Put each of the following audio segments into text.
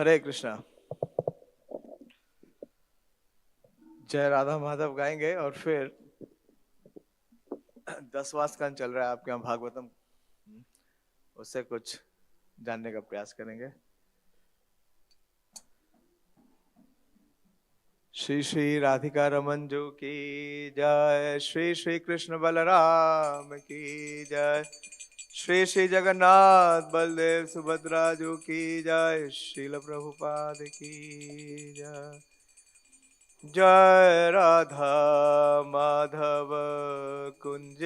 हरे कृष्णा। जय राधा माधव गाएंगे और फिर 10वां स्कंद चल रहा है आपके यहाँ भागवतम, उससे कुछ जानने का प्रयास करेंगे। श्री श्री राधिका रमन जो की जय, श्री श्री कृष्ण बलराम की जय, श्री श्री जगन्नाथ बलदेव सुभद्रा जो की जय, श्रील प्रभुपाद की जय। जय राधा माधव कुंज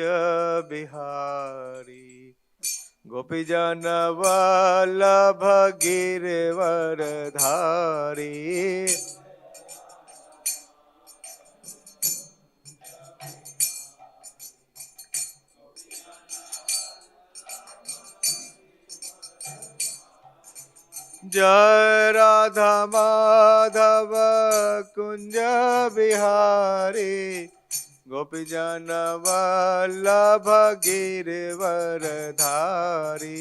बिहारी, गोपी जन वल्लभ गिरवर धारी। जय राधा माधव कुंज बिहारी, गोपी जन वल्लभ गिरवर धारी।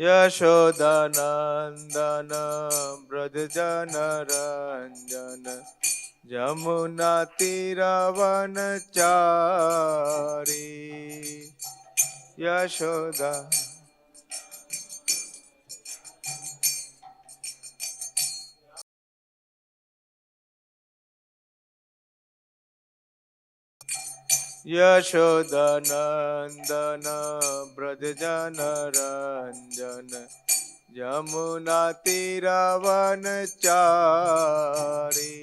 यशोदानंदन ब्रज जन रंजन, यमुना तीरवन चारी। यशोदा यशोदानंदन ब्रज जन रंजन, यमुना तीरवन चारी।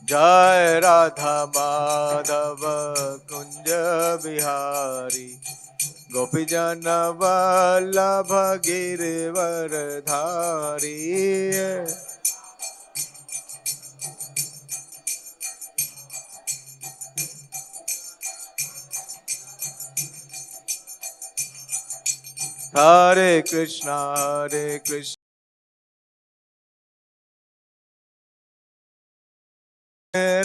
जय राधा माधव कुंज बिहारी, गोपी जन वल्लभ गिरवर धारी। हरे कृष्णा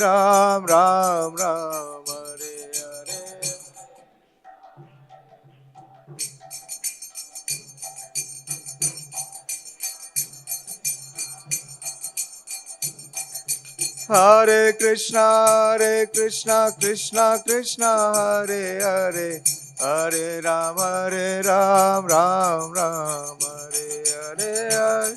राम राम राम हरे हरे। हरे कृष्णा कृष्णा कृष्णा हरे हरे, हरे राम राम राम हरे हरे हरे।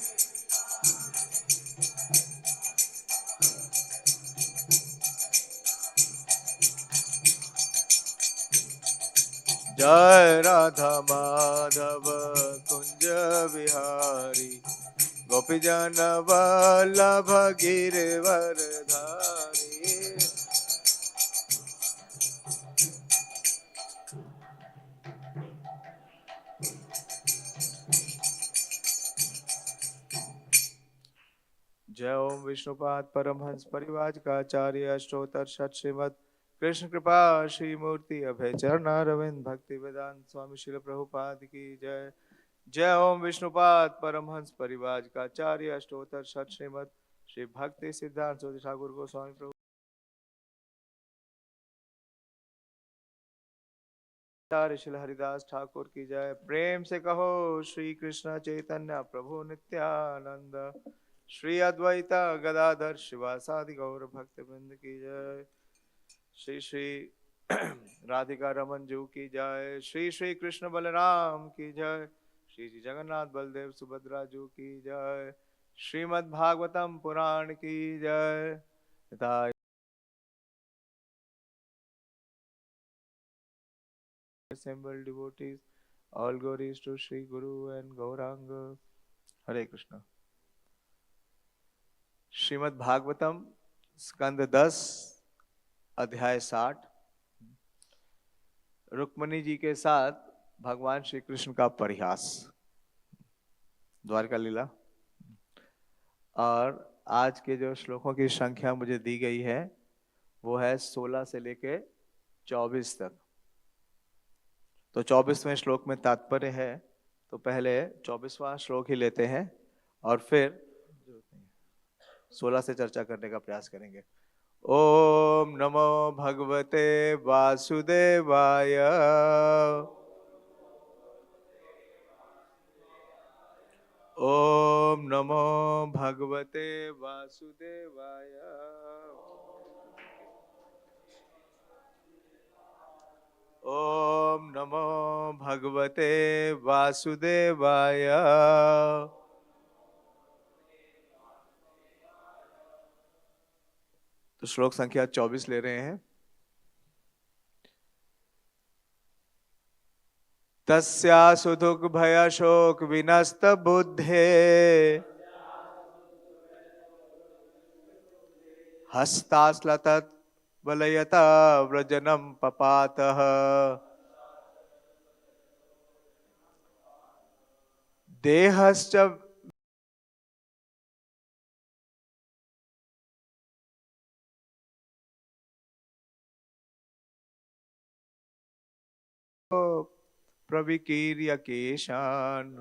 जय राधा माधव कुंज बिहारी, गोपी जन वल्लभ गिरवर धारी। जय ओम विष्णुपाद परमहंस परिवाज का आचार्य अष्टोत्तर शत श्रीमद कृष्ण कृपा श्री मूर्ति अभय चरणारविंद भक्ति वेदांत स्वामी श्रील प्रभुपाद की जय। जय ओम विष्णुपाद परमहंस परिवाज का आचार्य अष्टोत्तर शत श्रीमद श्री भक्ति सिद्धांत सूर्य ठाकुर गोस्वामी प्रभु श्री हरिदास ठाकुर की जय। प्रेम से कहो श्री कृष्ण चैतन्य प्रभु नित्यानंद, श्री अद्वैता गदाधर शिवासादि गौर भक्त वृंद की जय। श्री श्री राधिका रमन जू की जय, श्री श्री कृष्ण बलराम की जय, श्री श्री जगन्नाथ बलदेव सुभद्रा जू की जय। श्रीमद् भागवतम पुराण की जय। तथा assembled devotees, all glories to Sri Guru and Gauranga. हरे कृष्णा। श्रीमद् भागवतम स्कंद 10 अध्याय 60, रुक्मणी जी के साथ भगवान श्री कृष्ण का परिहास, द्वारका लीला। और आज के जो श्लोकों की संख्या मुझे दी गई है वो है 16 से लेके 24 तक। तो 24वें श्लोक में तात्पर्य है, तो पहले 24वां श्लोक ही लेते हैं और फिर 16 से चर्चा करने का प्रयास करेंगे। ओम नमो भगवते वासुदेवाय। ओम नमो भगवते वासुदेवाय। ओम नमो भगवते वासुदेवाय। तो श्लोक संख्या 24 ले रहे हैं। तस्या सुदुख भय शोक विनस्त बुद्धे हस्ताश्लतत् वलयता व्रजनम पपातः देहश्च प्रविकीर्य केशान्।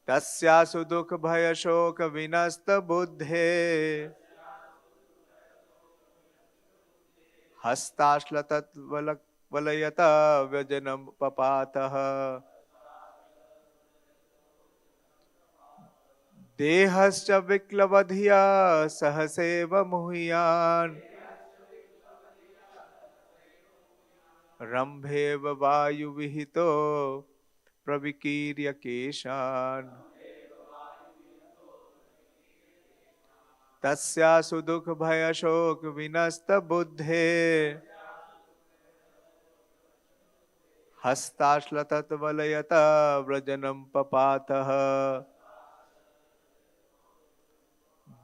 तस्यासु दुख भय शोक विनस्त बुद्धे हस्ताश्लतत् वलयता व्यजनम पपातः देहश्च विक्लवधिया सहसेव मुह्यान् रंभेव वायुविहितो प्रविकीर्य केशान्। तस्यासु दुख भय शोक विनस्त बुद्धे हस्ताश्लतत् वलयता व्रजनम पपातः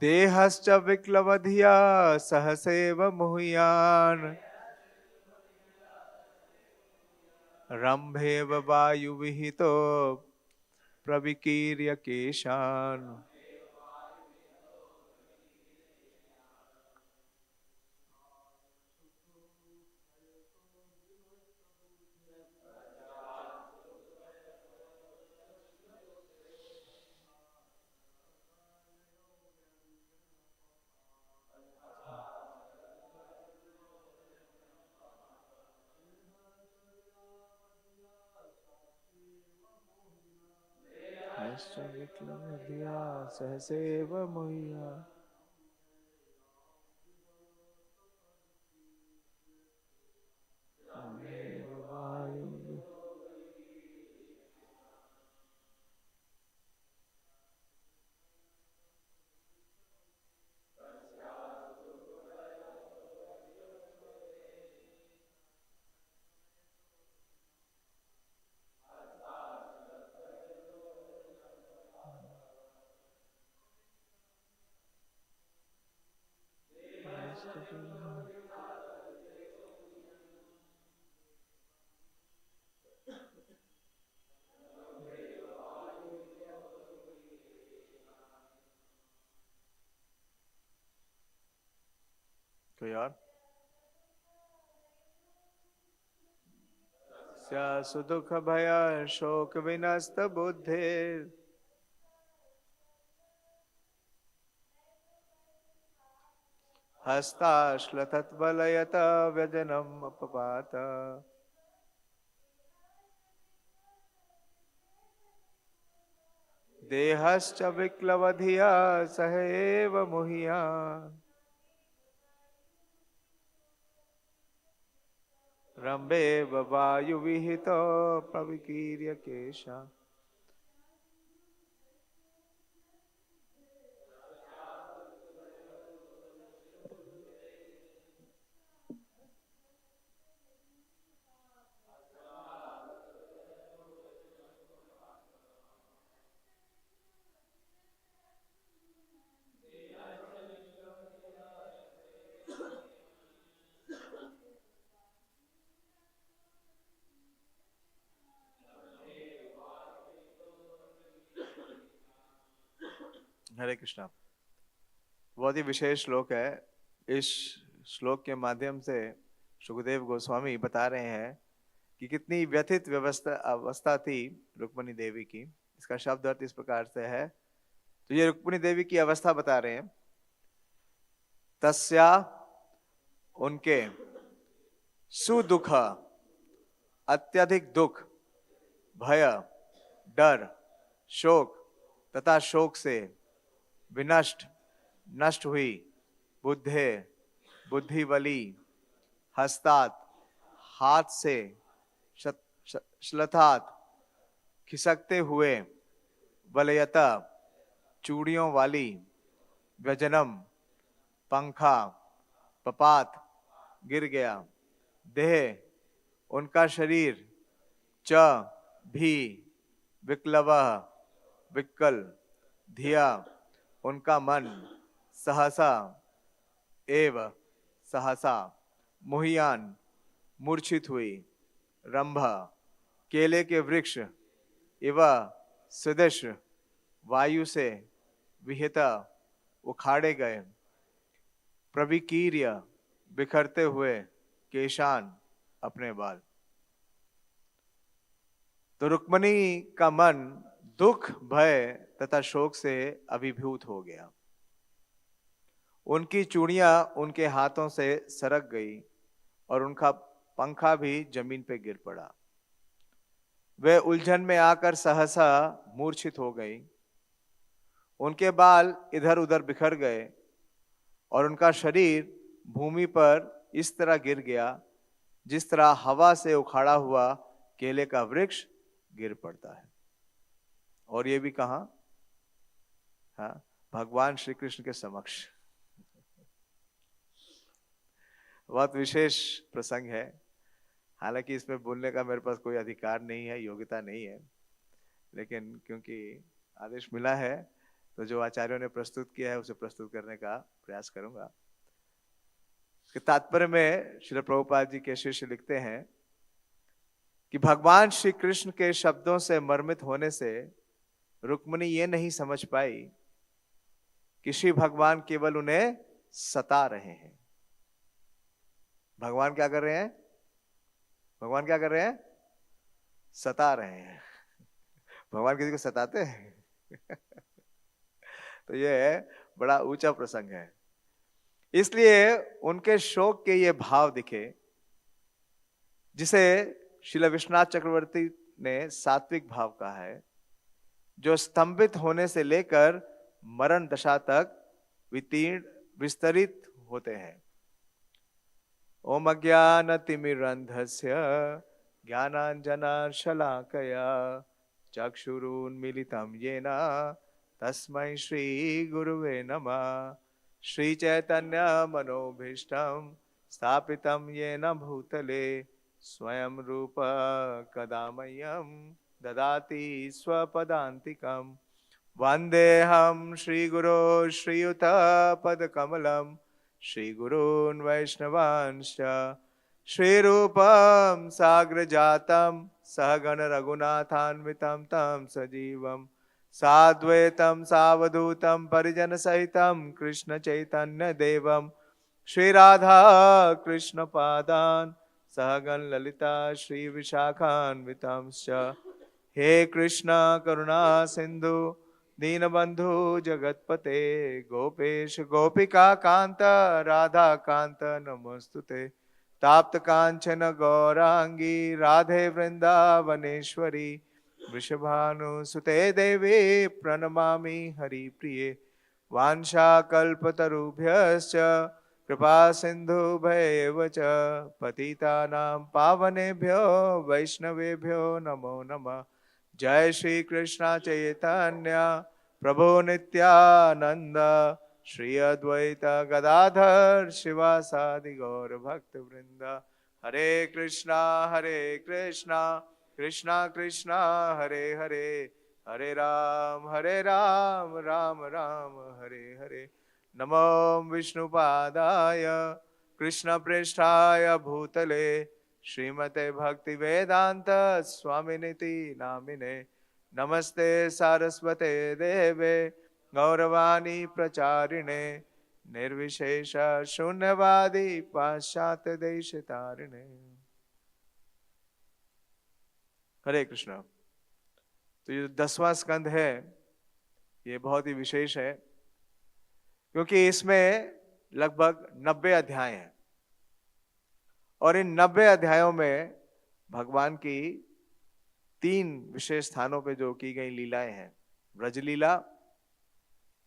देहश्च विक्लवधिया सहसेव मुह्यान् रंभेव वायुविहितो प्रविकीर्य केशान्। विक्लवधिया सहसेव मुह्यान् रंभेव वायुविहितो। तो यार सुदुख भय शोक विनस्त बुद्धे हस्ताश्लतत् वलयता व्यजनम पपात देहश्च विक्लवधिया सहैव मुह्यान् रंभेव वायुविहितो प्रविकीर्य केशान्। हरे कृष्णा। बहुत ही विशेष श्लोक है। इस श्लोक के माध्यम से सुखदेव गोस्वामी बता रहे हैं कि कितनी व्यथित व्यवस्था अवस्था थी रुक्मिणी देवी की। इसका शब्द अर्थ इस प्रकार से है, तो ये रुक्मिणी देवी की अवस्था बता रहे हैं। तस्या, उनके, सुदुख, अत्यधिक दुख, भय, डर, शोक तथा शोक से विनष्ट, नष्ट हुई, बुद्धे, बुद्धि बली, हस्तात, हाथ से, श्लथात, खिसकते हुए, वलयता, चूड़ियों वाली, व्यजनम, पंखा, पपात, गिर गया, देह, उनका शरीर, च, भी, विक्लवः, विक्कल, धिया, उनका मन, सहसा, एव, सहसा, मुहियान, मूर्छित हुई, रंभ, केले के वृक्ष, इव, सदृश, वायु से, विहिता, उखाड़े गए, प्रविकीर्य, बिखरते हुए, केशान, अपने बाल। तो रुक्मिणी का मन दुख, भय तथा शोक से अभिभूत हो गया। उनकी चूड़ियां उनके हाथों से सरक गई और उनका पंखा भी जमीन पे गिर पड़ा। वे उलझन में आकर सहसा मूर्छित हो गई। उनके बाल इधर उधर बिखर गए और उनका शरीर भूमि पर इस तरह गिर गया जिस तरह हवा से उखाड़ा हुआ केले का वृक्ष गिर पड़ता है। और ये भी कहां? हाँ, भगवान श्री कृष्ण के समक्ष। बहुत विशेष प्रसंग है। हालांकि इसमें बोलने का मेरे पास कोई अधिकार नहीं है, योग्यता नहीं है, लेकिन क्योंकि आदेश मिला है तो जो आचार्यों ने प्रस्तुत किया है उसे प्रस्तुत करने का प्रयास करूंगा। कि तात्पर्य में श्रील प्रभुपाद जी के शिष्य लिखते हैं कि भगवान श्री कृष्ण के शब्दों से मर्मित होने से रुक्मिणी ये नहीं समझ पाई कि श्री भगवान केवल उन्हें सता रहे हैं। भगवान क्या कर रहे हैं? भगवान क्या कर रहे हैं? सता रहे हैं। भगवान किसी को सताते हैं? तो ये बड़ा ऊंचा प्रसंग है। इसलिए उनके शोक के ये भाव दिखे, जिसे श्रील विश्वनाथ चक्रवर्ती ने सात्विक भाव कहा है, जो स्तंभित होने से लेकर मरण दशा तक विस्तरित होते हैं। ओम अज्ञानतिमिरन्धस्य ज्ञानाञ्जनशलाकया चक्षुरुन्मीलितं येन तस्मै श्री गुरुवे नमः। श्री चैतन्य मनोभीष्टं स्थापितं येन भूतले स्वयं रूप कदा मह्यं ददाति स्वपदान्तिकं। वन्देऽहं श्रीगुरो श्रीयुतपदकमलं श्रीगुरून् वैष्णवांश्च श्रीरूपं साग्रजातं सहगण रघुनाथान्वितं तं सजीवं साद्वैतं सावधूतं परिजनसहितं कृष्ण चैतन्य देवं श्रीराधा कृष्ण पादान् सहगण ललिता श्री विशाखान्वितांश्च। हे कृष्ण करुणा सिंधु दीनबंधु जगतपते गोपेश गोपिका कांत राधा कांत नमोस्तुते। ताप्त कांचन गौरांगी राधे वृंदावनेश्वरी वृषभानुसुते देवी प्रणमामि हरिप्रिये। वाञ्छाकल्पतरुभ्यश्च कृपा सिन्धुभ्येव च पतितानां पावनेभ्यो वैष्णवेभ्यो नमो नमः। जय श्री कृष्ण चैतन्य प्रभु नित्यानंद श्री अद्वैत गदाधर शिवासादि गौर भक्त वृंद। हरे कृष्णा कृष्णा कृष्णा हरे हरे, हरे राम राम राम हरे हरे। नमो विष्णुपादाय कृष्ण पृष्ठाय भूतले श्रीमते भक्ति वेदांत स्वामिनिति नामिने। नमस्ते सारस्वते देवे गौरवाणी प्रचारिणे निर्विशेष शून्यवादी पाश्चात्य देश तारिणे। हरे कृष्ण। तो ये 10वां स्कंद है, ये बहुत ही विशेष है क्योंकि इसमें लगभग 90 अध्याय हैं और इन 90 अध्यायों में भगवान की 3 विशेष स्थानों पे जो की गई लीलाएं हैं। ब्रज लीला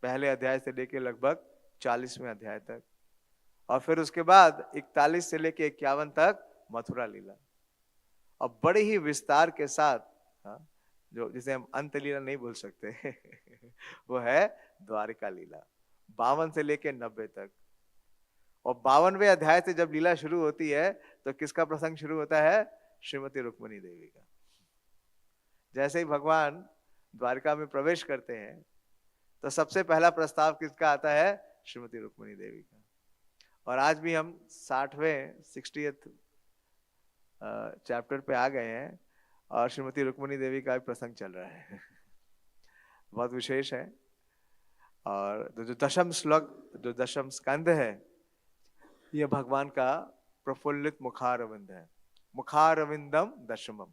पहले अध्याय से लेकर लगभग 40वें अध्याय तक, और फिर उसके बाद 41 से लेकर 51 तक मथुरा लीला, और बड़े ही विस्तार के साथ, जो जिसे हम अंत लीला नहीं बोल सकते वो है द्वारिका लीला, 52 से लेकर 90 तक। और 52वें अध्याय से जब लीला शुरू होती है तो किसका प्रसंग शुरू होता है? श्रीमती रुक्मिणी देवी का। जैसे ही भगवान द्वारिका में प्रवेश करते हैं तो सबसे पहला प्रस्ताव किसका आता है? श्रीमती रुक्मिणी देवी का। और आज भी हम 60th चैप्टर पे आ गए हैं और श्रीमती रुक्मिणी देवी का प्रसंग चल रहा है बहुत विशेष है। और जो दशम श्लोक, जो दशम स्कंद है, ये भगवान का प्रफुल्लित मुखारविंद है, मुखारविंदम दशमम।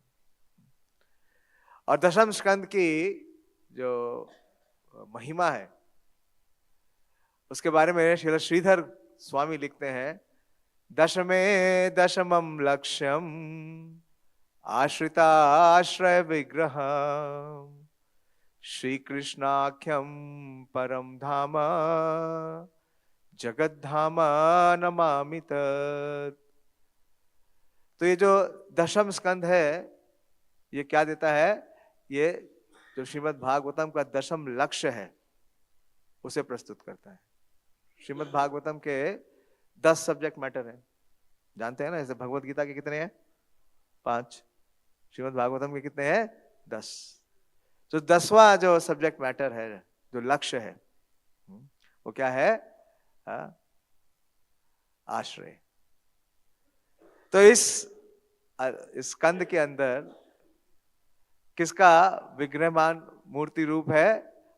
और दशम स्कंद की जो महिमा है उसके बारे में श्रील श्रीधर स्वामी लिखते हैं, दशमे दशमम लक्ष्यम आश्रिताश्रय विग्रह श्री कृष्णाख्यम परम धाम जगद्धाम नमामि तत्। तो ये जो दशम स्कंद है ये क्या देता है? ये जो श्रीमद् भागवतम का दशम लक्ष्य है उसे प्रस्तुत करता है। श्रीमद् भागवतम के 10 सब्जेक्ट मैटर हैं, जानते हैं ना? जैसे भगवत गीता के कितने हैं? 5। श्रीमद् भागवतम के कितने हैं? 10। तो 10वां जो सब्जेक्ट मैटर है, जो लक्ष्य है, वो क्या है? आश्रय। तो इस स्कंद के अंदर किसका विग्रहमान मूर्ति रूप है?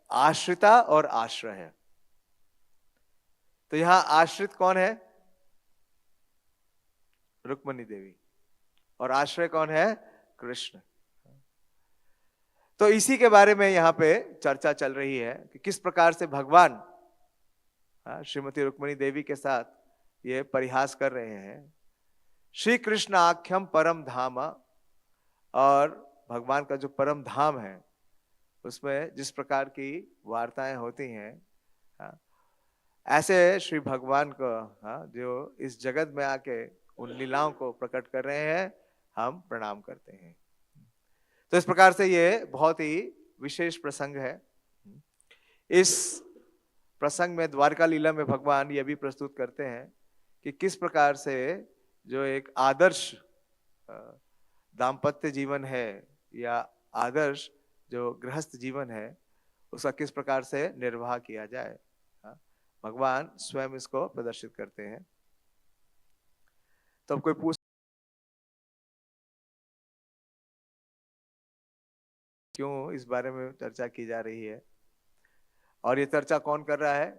आश्रिता और आश्रय है। तो यहां आश्रित कौन है? रुक्मिणी देवी। और आश्रय कौन है? कृष्ण। तो इसी के बारे में यहां पे चर्चा चल रही है कि किस प्रकार से भगवान श्रीमती रुक्मिणी देवी के साथ ये परिहास कर रहे हैं। श्री कृष्ण आख्यम परम धाम, और भगवान का जो परम धाम है उसमें जिस प्रकार की वार्ताएं होती हैं, ऐसे श्री भगवान को जो इस जगत में आके उन लीलाओं को प्रकट कर रहे हैं, हम प्रणाम करते हैं। तो इस प्रकार से ये बहुत ही विशेष प्रसंग है। इस प्रसंग में, द्वारका लीला में, भगवान ये भी प्रस्तुत करते हैं कि किस प्रकार से जो एक आदर्श दाम्पत्य जीवन है या आदर्श जो गृहस्थ जीवन है उसका किस प्रकार से निर्वाह किया जाए, भगवान स्वयं इसको प्रदर्शित करते हैं। तो अब कोई पूछ क्यों इस बारे में चर्चा की जा रही है? और ये चर्चा कौन कर रहा है?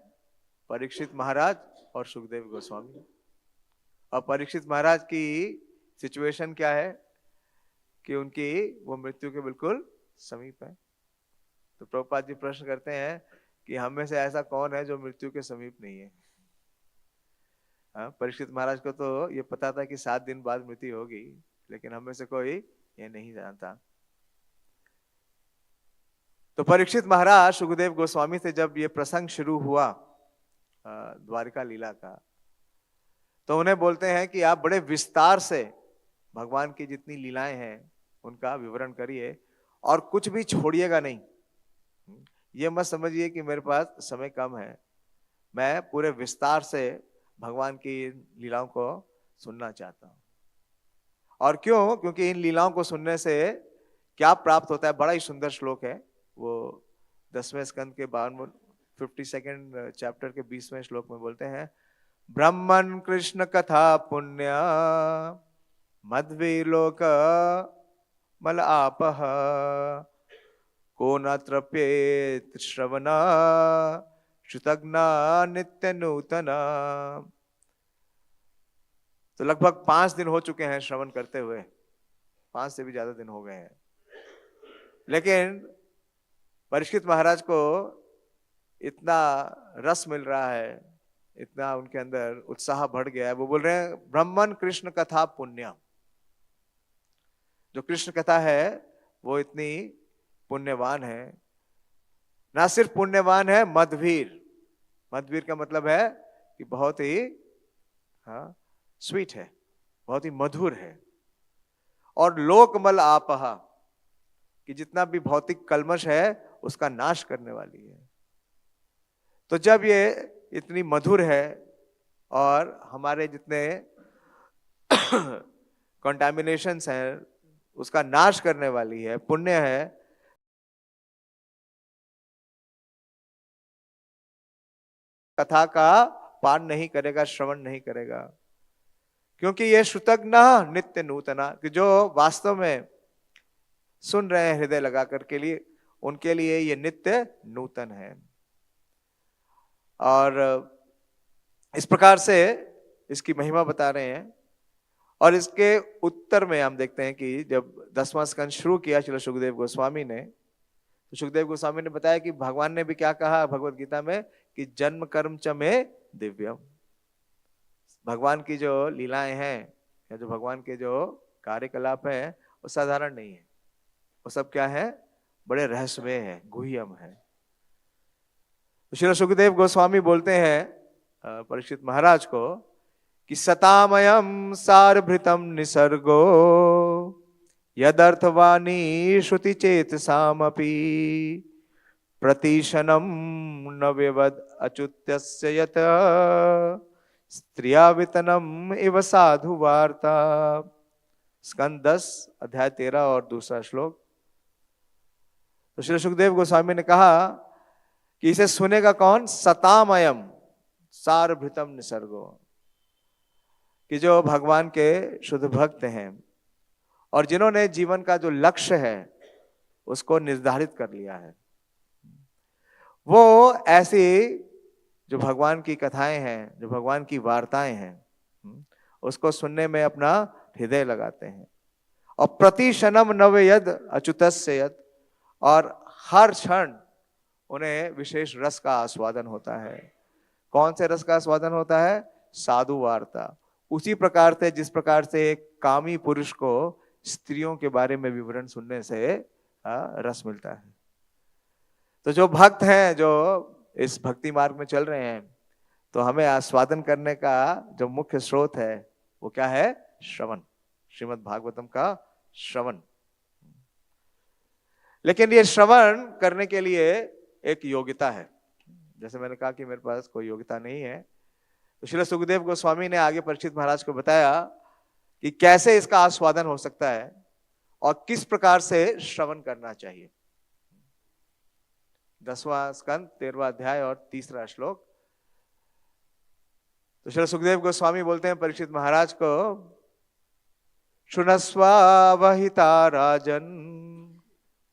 परीक्षित महाराज और सुखदेव गोस्वामी। और परीक्षित महाराज की सिचुएशन क्या है कि उनकी वो मृत्यु के बिल्कुल समीप है। तो प्रभुपाद जी प्रश्न करते हैं कि हम में से ऐसा कौन है जो मृत्यु के समीप नहीं है? परीक्षित महाराज को तो ये पता था कि 7 दिन बाद मृत्यु होगी, लेकिन हम में से कोई ये नहीं जानता। तो परीक्षित महाराज सुखदेव गोस्वामी से जब ये प्रसंग शुरू हुआ द्वारिका लीला का, तो उन्हें बोलते हैं कि आप बड़े विस्तार से भगवान की जितनी लीलाएं हैं उनका विवरण करिए और कुछ भी छोड़िएगा नहीं। ये मत समझिए कि मेरे पास समय कम है, मैं पूरे विस्तार से भगवान की लीलाओं को सुनना चाहता हूँ। और क्यों? क्योंकि इन लीलाओं को सुनने से क्या प्राप्त होता है? बड़ा ही सुंदर श्लोक है वो 10वें स्कंद के 52nd चैप्टर के 20वें श्लोक में बोलते हैं, ब्रह्मन् कृष्ण कथा पुण्य मध्वी लोक मल आपः को न तृप्येत श्रवण श्रुतज्ञ नित्य नूतन। तो लगभग 5 दिन हो चुके हैं श्रवण करते हुए, 5 से भी ज्यादा दिन हो गए हैं। लेकिन परीक्षित महाराज को इतना रस मिल रहा है, इतना उनके अंदर उत्साह बढ़ गया है, वो बोल रहे हैं ब्रह्मन कृष्ण कथा पुण्य। जो कृष्ण कथा है वो इतनी पुण्यवान है, ना सिर्फ पुण्यवान है, मधुवीर। मधुवीर का मतलब है कि बहुत ही स्वीट है, बहुत ही मधुर है। और लोकमल आपहा, कि जितना भी भौतिक कल्मश है उसका नाश करने वाली है। तो जब ये इतनी मधुर है और हमारे जितने कंटामिनेशंस हैं उसका नाश करने वाली है, पुण्य है, कथा का पान नहीं करेगा, श्रवण नहीं करेगा। क्योंकि ये श्रुतज्ञ नित्य नूतना, कि जो वास्तव में सुन रहे हैं हृदय लगा करके लिए, उनके लिए ये नित्य नूतन है। और इस प्रकार से इसकी महिमा बता रहे हैं। और इसके उत्तर में हम देखते हैं कि जब 10वां स्कंद शुरू किया श्रील सुखदेव गोस्वामी ने, तो सुखदेव गोस्वामी ने बताया कि भगवान ने भी क्या कहा भगवत गीता में, कि जन्म कर्म च में दिव्यम। भगवान की जो लीलाएं हैं या जो भगवान के जो कार्यकलाप हैं वो साधारण नहीं है, वो सब क्या है, बड़े रहस्यमय है, गुह्यम है। तो श्री सुखदेव गोस्वामी बोलते हैं परीक्षित महाराज को कि सतामयम सारभृतम निसर्गो यदर्थवाणी श्रुति चेतसामपि प्रतिशनम न व्यवद अच्युत्यस्य यत स्त्रियावितनम इव साधु वार्ता। स्कंद 10 अध्याय 13 और दूसरा श्लोक। तो श्री सुखदेव गोस्वामी ने कहा कि इसे सुनेगा कौन, सतामयम सारभृतम निसर्गो, कि जो भगवान के शुद्ध भक्त हैं और जिन्होंने जीवन का जो लक्ष्य है उसको निर्धारित कर लिया है, वो ऐसी जो भगवान की कथाएं हैं, जो भगवान की वार्ताएं हैं, उसको सुनने में अपना हृदय लगाते हैं। और प्रतिशनम नवयद अच्युतस्य यत्, और हर क्षण उन्हें विशेष रस का आस्वादन होता है। कौन से रस का आस्वादन होता है, साधु वार्ता। उसी प्रकार से जिस प्रकार से एक कामी पुरुष को स्त्रियों के बारे में विवरण सुनने से रस मिलता है। तो जो भक्त हैं, जो इस भक्ति मार्ग में चल रहे हैं, तो हमें आस्वादन करने का जो मुख्य स्रोत है वो क्या है, श्रवण, श्रीमद् भागवतम का श्रवण। लेकिन ये श्रवण करने के लिए एक योग्यता है। जैसे मैंने कहा कि मेरे पास कोई योग्यता नहीं है, तो श्री सुखदेव गोस्वामी ने आगे परीक्षित महाराज को बताया कि कैसे इसका आस्वादन हो सकता है और किस प्रकार से श्रवण करना चाहिए। 10वां स्कंद 13वां अध्याय और 3रा श्लोक। तो श्री सुखदेव गोस्वामी बोलते हैं परीक्षित महाराज को, शुनस्वावहिता राजन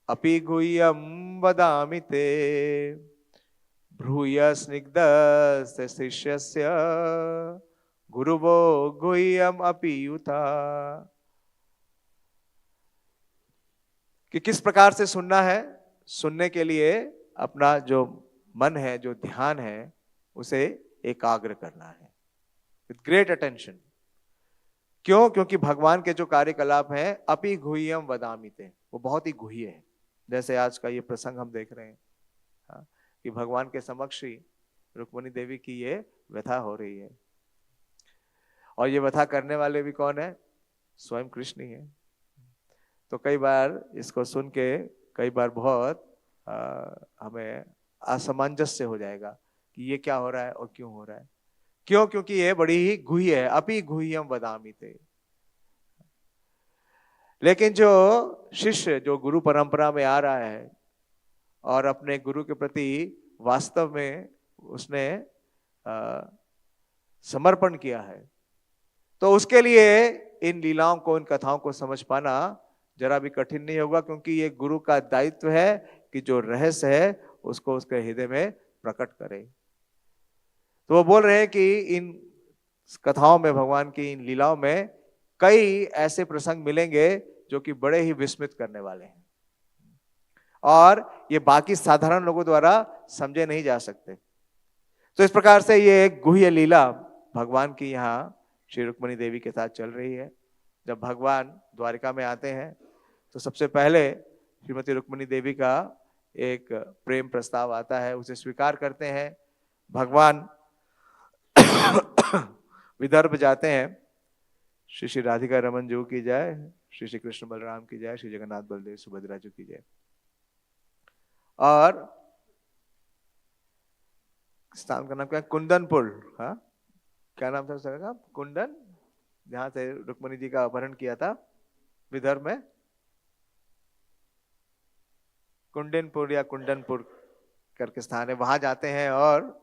अपि गुह्यम वदामि ते भ्रूय स्निग्धस्य शिष्यस्य गुरुवो गुह्यम अपि युता। कि किस प्रकार से सुनना है, सुनने के लिए अपना जो मन है, जो ध्यान है, उसे एकाग्र करना है विथ ग्रेट अटेंशन। क्यों? क्योंकि भगवान के जो कार्यकलाप हैं अपि गुह्यम वदामि ते, वो बहुत ही गुह्य है। जैसे आज का ये प्रसंग हम देख रहे हैं कि भगवान के समक्ष ही रुक्मिणी देवी की ये व्यथा हो रही है, और ये व्यथा करने वाले भी कौन है, स्वयं कृष्ण ही है। तो कई बार इसको सुन के कई बार बहुत हमें असमंजस्य हो जाएगा कि ये क्या हो रहा है और क्यों हो रहा है। क्यों? क्योंकि ये बड़ी ही गुह्य है, अपि गुह्यम वदामि ते। लेकिन जो शिष्य जो गुरु परंपरा में आ रहा है और अपने गुरु के प्रति वास्तव में उसने समर्पण किया है, तो उसके लिए इन लीलाओं को, इन कथाओं को समझ पाना जरा भी कठिन नहीं होगा, क्योंकि ये गुरु का दायित्व है कि जो रहस्य है उसको उसके हृदय में प्रकट करे। तो वो बोल रहे हैं कि इन कथाओं में, भगवान की इन लीलाओं में कई ऐसे प्रसंग मिलेंगे जो कि बड़े ही विस्मित करने वाले हैं और ये बाकी साधारण लोगों द्वारा समझे नहीं जा सकते। तो इस प्रकार से ये एक गुह्य लीला भगवान की यहाँ श्री रुक्मिणी देवी के साथ चल रही है। जब भगवान द्वारिका में आते हैं तो सबसे पहले श्रीमती रुक्मिणी देवी का एक प्रेम प्रस्ताव आता है, उसे स्वीकार करते हैं। भगवान विदर्भ जाते हैं। श्री श्री राधिका रमन जी की जय, श्री श्री कृष्ण बलराम की जय, श्री जगन्नाथ बलदेव सुभद्रा जी की जय। और स्थान का नाम क्या है? कुंदनपुर। हाँ, क्या नाम था उसका? कुंदन, जहां से रुक्मिणी जी का अपहरण किया था विदर्भ में। कुंडनपुर या कुंडनपुर करके स्थान है, वहां जाते हैं और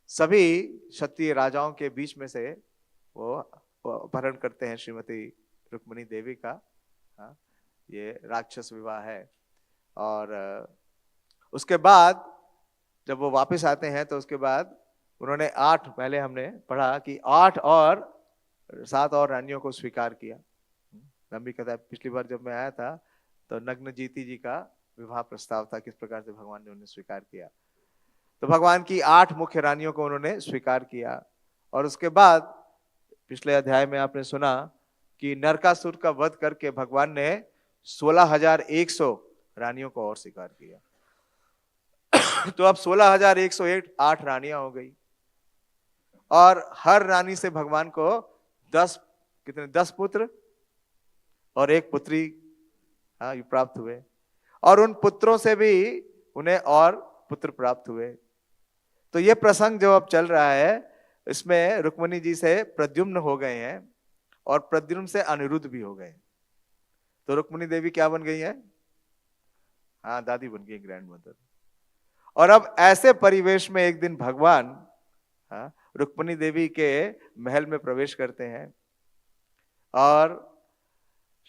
सभी क्षत्रिय राजाओं के बीच में से वो अपहरण करते हैं श्रीमती रुक्मिणी देवी का। हाँ, ये राक्षस विवाह है। और उसके बाद जब वो वापस आते हैं तो उसके बाद उन्होंने 8, पहले हमने पढ़ा कि 8 और 7 और रानियों को स्वीकार किया। लंबी कथा, पिछली बार जब मैं आया था तो नग्न जीती जी का विवाह प्रस्ताव था, किस प्रकार से भगवान ने उन्हें स्वीकार किया। तो भगवान की 8 मुख्य रानियों को उन्होंने स्वीकार किया। और उसके बाद पिछले अध्याय में आपने सुना कि नरकासुर का वध करके भगवान ने 16,100 रानियों को और स्वीकार किया। तो अब 16,108 रानियां हो गई और हर रानी से भगवान को 10 पुत्र और 1 पुत्री प्राप्त हुए। और उन पुत्रों से भी उन्हें और पुत्र प्राप्त हुए। तो ये प्रसंग जो अब चल रहा है इसमें रुक्मिणी जी से प्रद्युम्न हो गए हैं और प्रद्युम्न से अनिरुद्ध भी हो गए। तो रुक्मिणी देवी क्या बन गई है? हाँ, दादी बन गई, ग्रैंड मदर। और अब ऐसे परिवेश में एक दिन भगवान रुक्मिणी देवी के महल में प्रवेश करते हैं और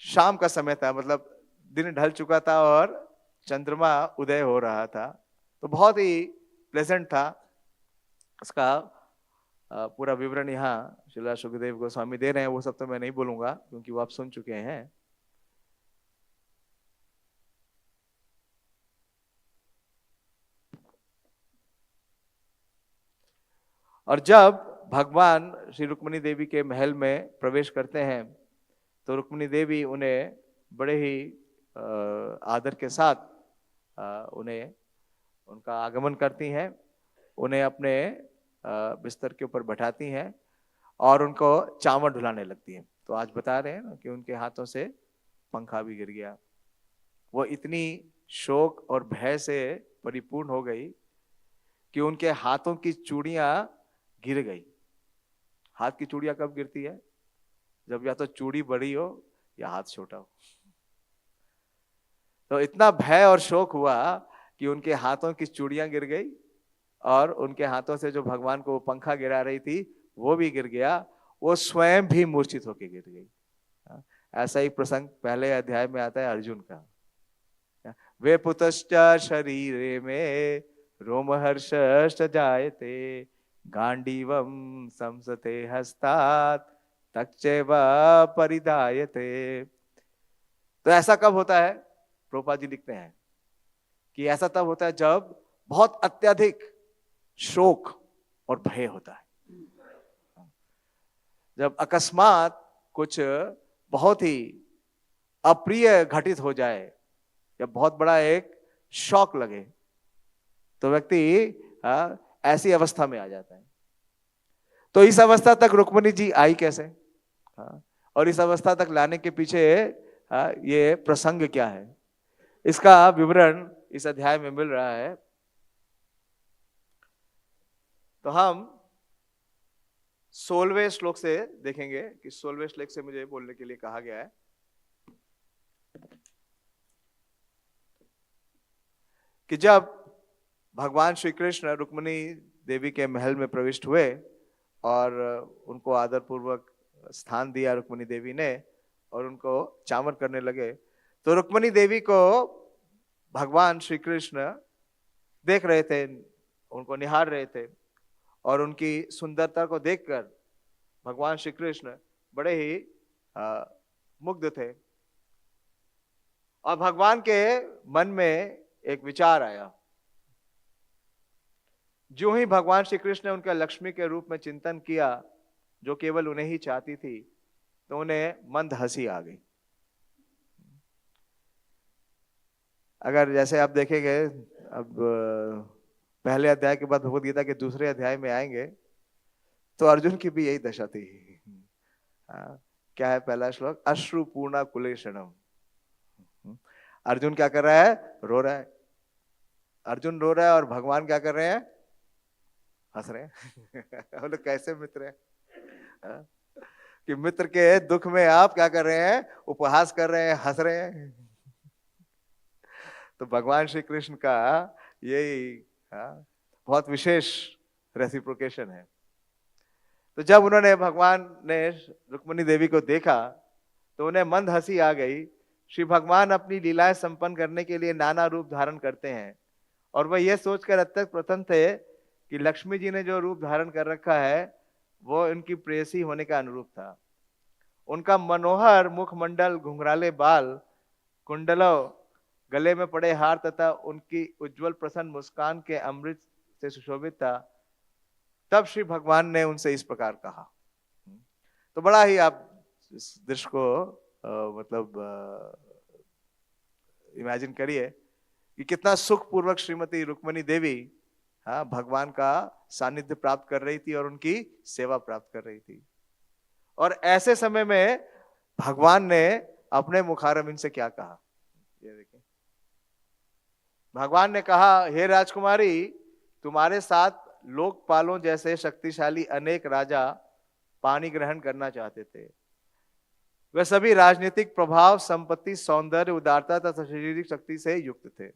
शाम का समय था, मतलब दिन ढल चुका था और चंद्रमा उदय हो रहा था। तो बहुत ही प्लेजेंट था। इसका पूरा विवरण यहाँ श्रीला सुखदेव गोस्वामी दे रहे हैं, वो सब तो मैं नहीं बोलूंगा क्योंकि वो आप सुन चुके हैं। और जब भगवान श्री रुक्मिणी देवी के महल में प्रवेश करते हैं तो रुक्मिणी देवी उन्हें बड़े ही आदर के साथ उन्हें उनका आगमन करती हैं, उन्हें अपने बिस्तर के ऊपर बैठाती हैं और उनको चावल ढुलाने लगती हैं। तो आज बता रहे हैं ना कि उनके हाथों से पंखा भी गिर गया। वो इतनी शोक और भय से परिपूर्ण हो गई कि उनके हाथों की चूड़ियां गिर गई। हाथ की चूड़ियां कब गिरती है? जब या तो चूड़ी बड़ी हो या हाथ छोटा हो। तो इतना भय और शोक हुआ कि उनके हाथों की चूड़ियां गिर गई और उनके हाथों से जो भगवान को पंखा गिरा रही थी वो भी गिर गया। वो स्वयं भी मूर्छित होकर गिर गई। ऐसा ही प्रसंग पहले अध्याय में आता है अर्जुन का। वे पुतश्च शरीरे में रोमहर्षश्च जायते गांडीवम संसते हस्तात् तच्चैव परिधायते। तो ऐसा कब होता है? प्रभुपाद जी लिखते हैं कि ऐसा तब होता है जब बहुत अत्यधिक शोक और भय होता है। जब अकस्मात कुछ बहुत ही अप्रिय घटित हो जाए या बहुत बड़ा एक शॉक लगे तो व्यक्ति ऐसी अवस्था में आ जाता है। तो इस अवस्था तक रुक्मिणी जी आई कैसे? और इस अवस्था तक लाने के पीछे ये प्रसंग क्या है, इसका विवरण इस अध्याय में मिल रहा है। तो हम 16वें श्लोक से देखेंगे कि 16वें श्लोक से मुझे बोलने के लिए कहा गया है कि जब भगवान श्री कृष्ण रुक्मिणी देवी के महल में प्रविष्ट हुए और उनको आदरपूर्वक स्थान दिया रुक्मिणी देवी ने और उनको चामर करने लगे, तो रुक्मिणी देवी को भगवान श्री कृष्ण देख रहे थे, उनको निहार रहे थे और उनकी सुंदरता को देखकर भगवान श्री कृष्ण बड़े ही मुग्ध थे। और भगवान के मन में एक विचार आया। जो ही भगवान श्री कृष्ण ने उनका लक्ष्मी के रूप में चिंतन किया, जो केवल उन्हें ही चाहती थी, तो उन्हें मंद हंसी आ गई। अगर जैसे आप देखेंगे, अब पहले अध्याय के बाद भगवद गीता के दूसरे अध्याय में आएंगे तो अर्जुन की भी यही दशा थी। क्या है पहला श्लोक? अश्रु पूर्णा कुलेशनम। अर्जुन क्या कर रहा है? रो रहा है। अर्जुन रो रहा है और भगवान क्या कर रहे हैं? हंस रहे हैं। हम लोग कैसे मित्र हैं कि मित्र के दुख में आप क्या कर रहे हैं? उपहास कर रहे हैं, हंस रहे हैं। तो भगवान श्री कृष्ण का यही बहुत विशेष रेसिप्रोकेशन है। तो जब उन्होंने भगवान ने रुक्मिणी देवी को देखा तो उन्हें मंद हंसी आ गई। श्री भगवान अपनी लीलाएं संपन्न करने के लिए नाना रूप धारण करते हैं और वह यह सोचकर अत्यंत प्रसन्न थे कि लक्ष्मी जी ने जो रूप धारण कर रखा है वो इनकी प्रेयसी होने का अनुरूप था। उनका मनोहर मुखमंडल, घुंघराले बाल, कुंडलों, गले में पड़े हार तथा उनकी उज्जवल प्रसन्न मुस्कान के अमृत से सुशोभित था। तब श्री भगवान ने उनसे इस प्रकार कहा। तो बड़ा ही आप इस दृश्य को इमेजिन करिए कि कितना सुख पूर्वक श्रीमती रुक्मिणी देवी भगवान का सानिध्य प्राप्त कर रही थी और उनकी सेवा प्राप्त कर रही थी। और ऐसे समय में भगवान ने अपने मुखारविंद से क्या कहा, ये देखिए। भगवान ने कहा, हे राजकुमारी, तुम्हारे साथ लोकपालों जैसे शक्तिशाली अनेक राजा पानी ग्रहण करना चाहते थे। वे सभी राजनीतिक प्रभाव, संपत्ति, सौंदर्य, उदारता तथा शारीरिक शक्ति से युक्त थे।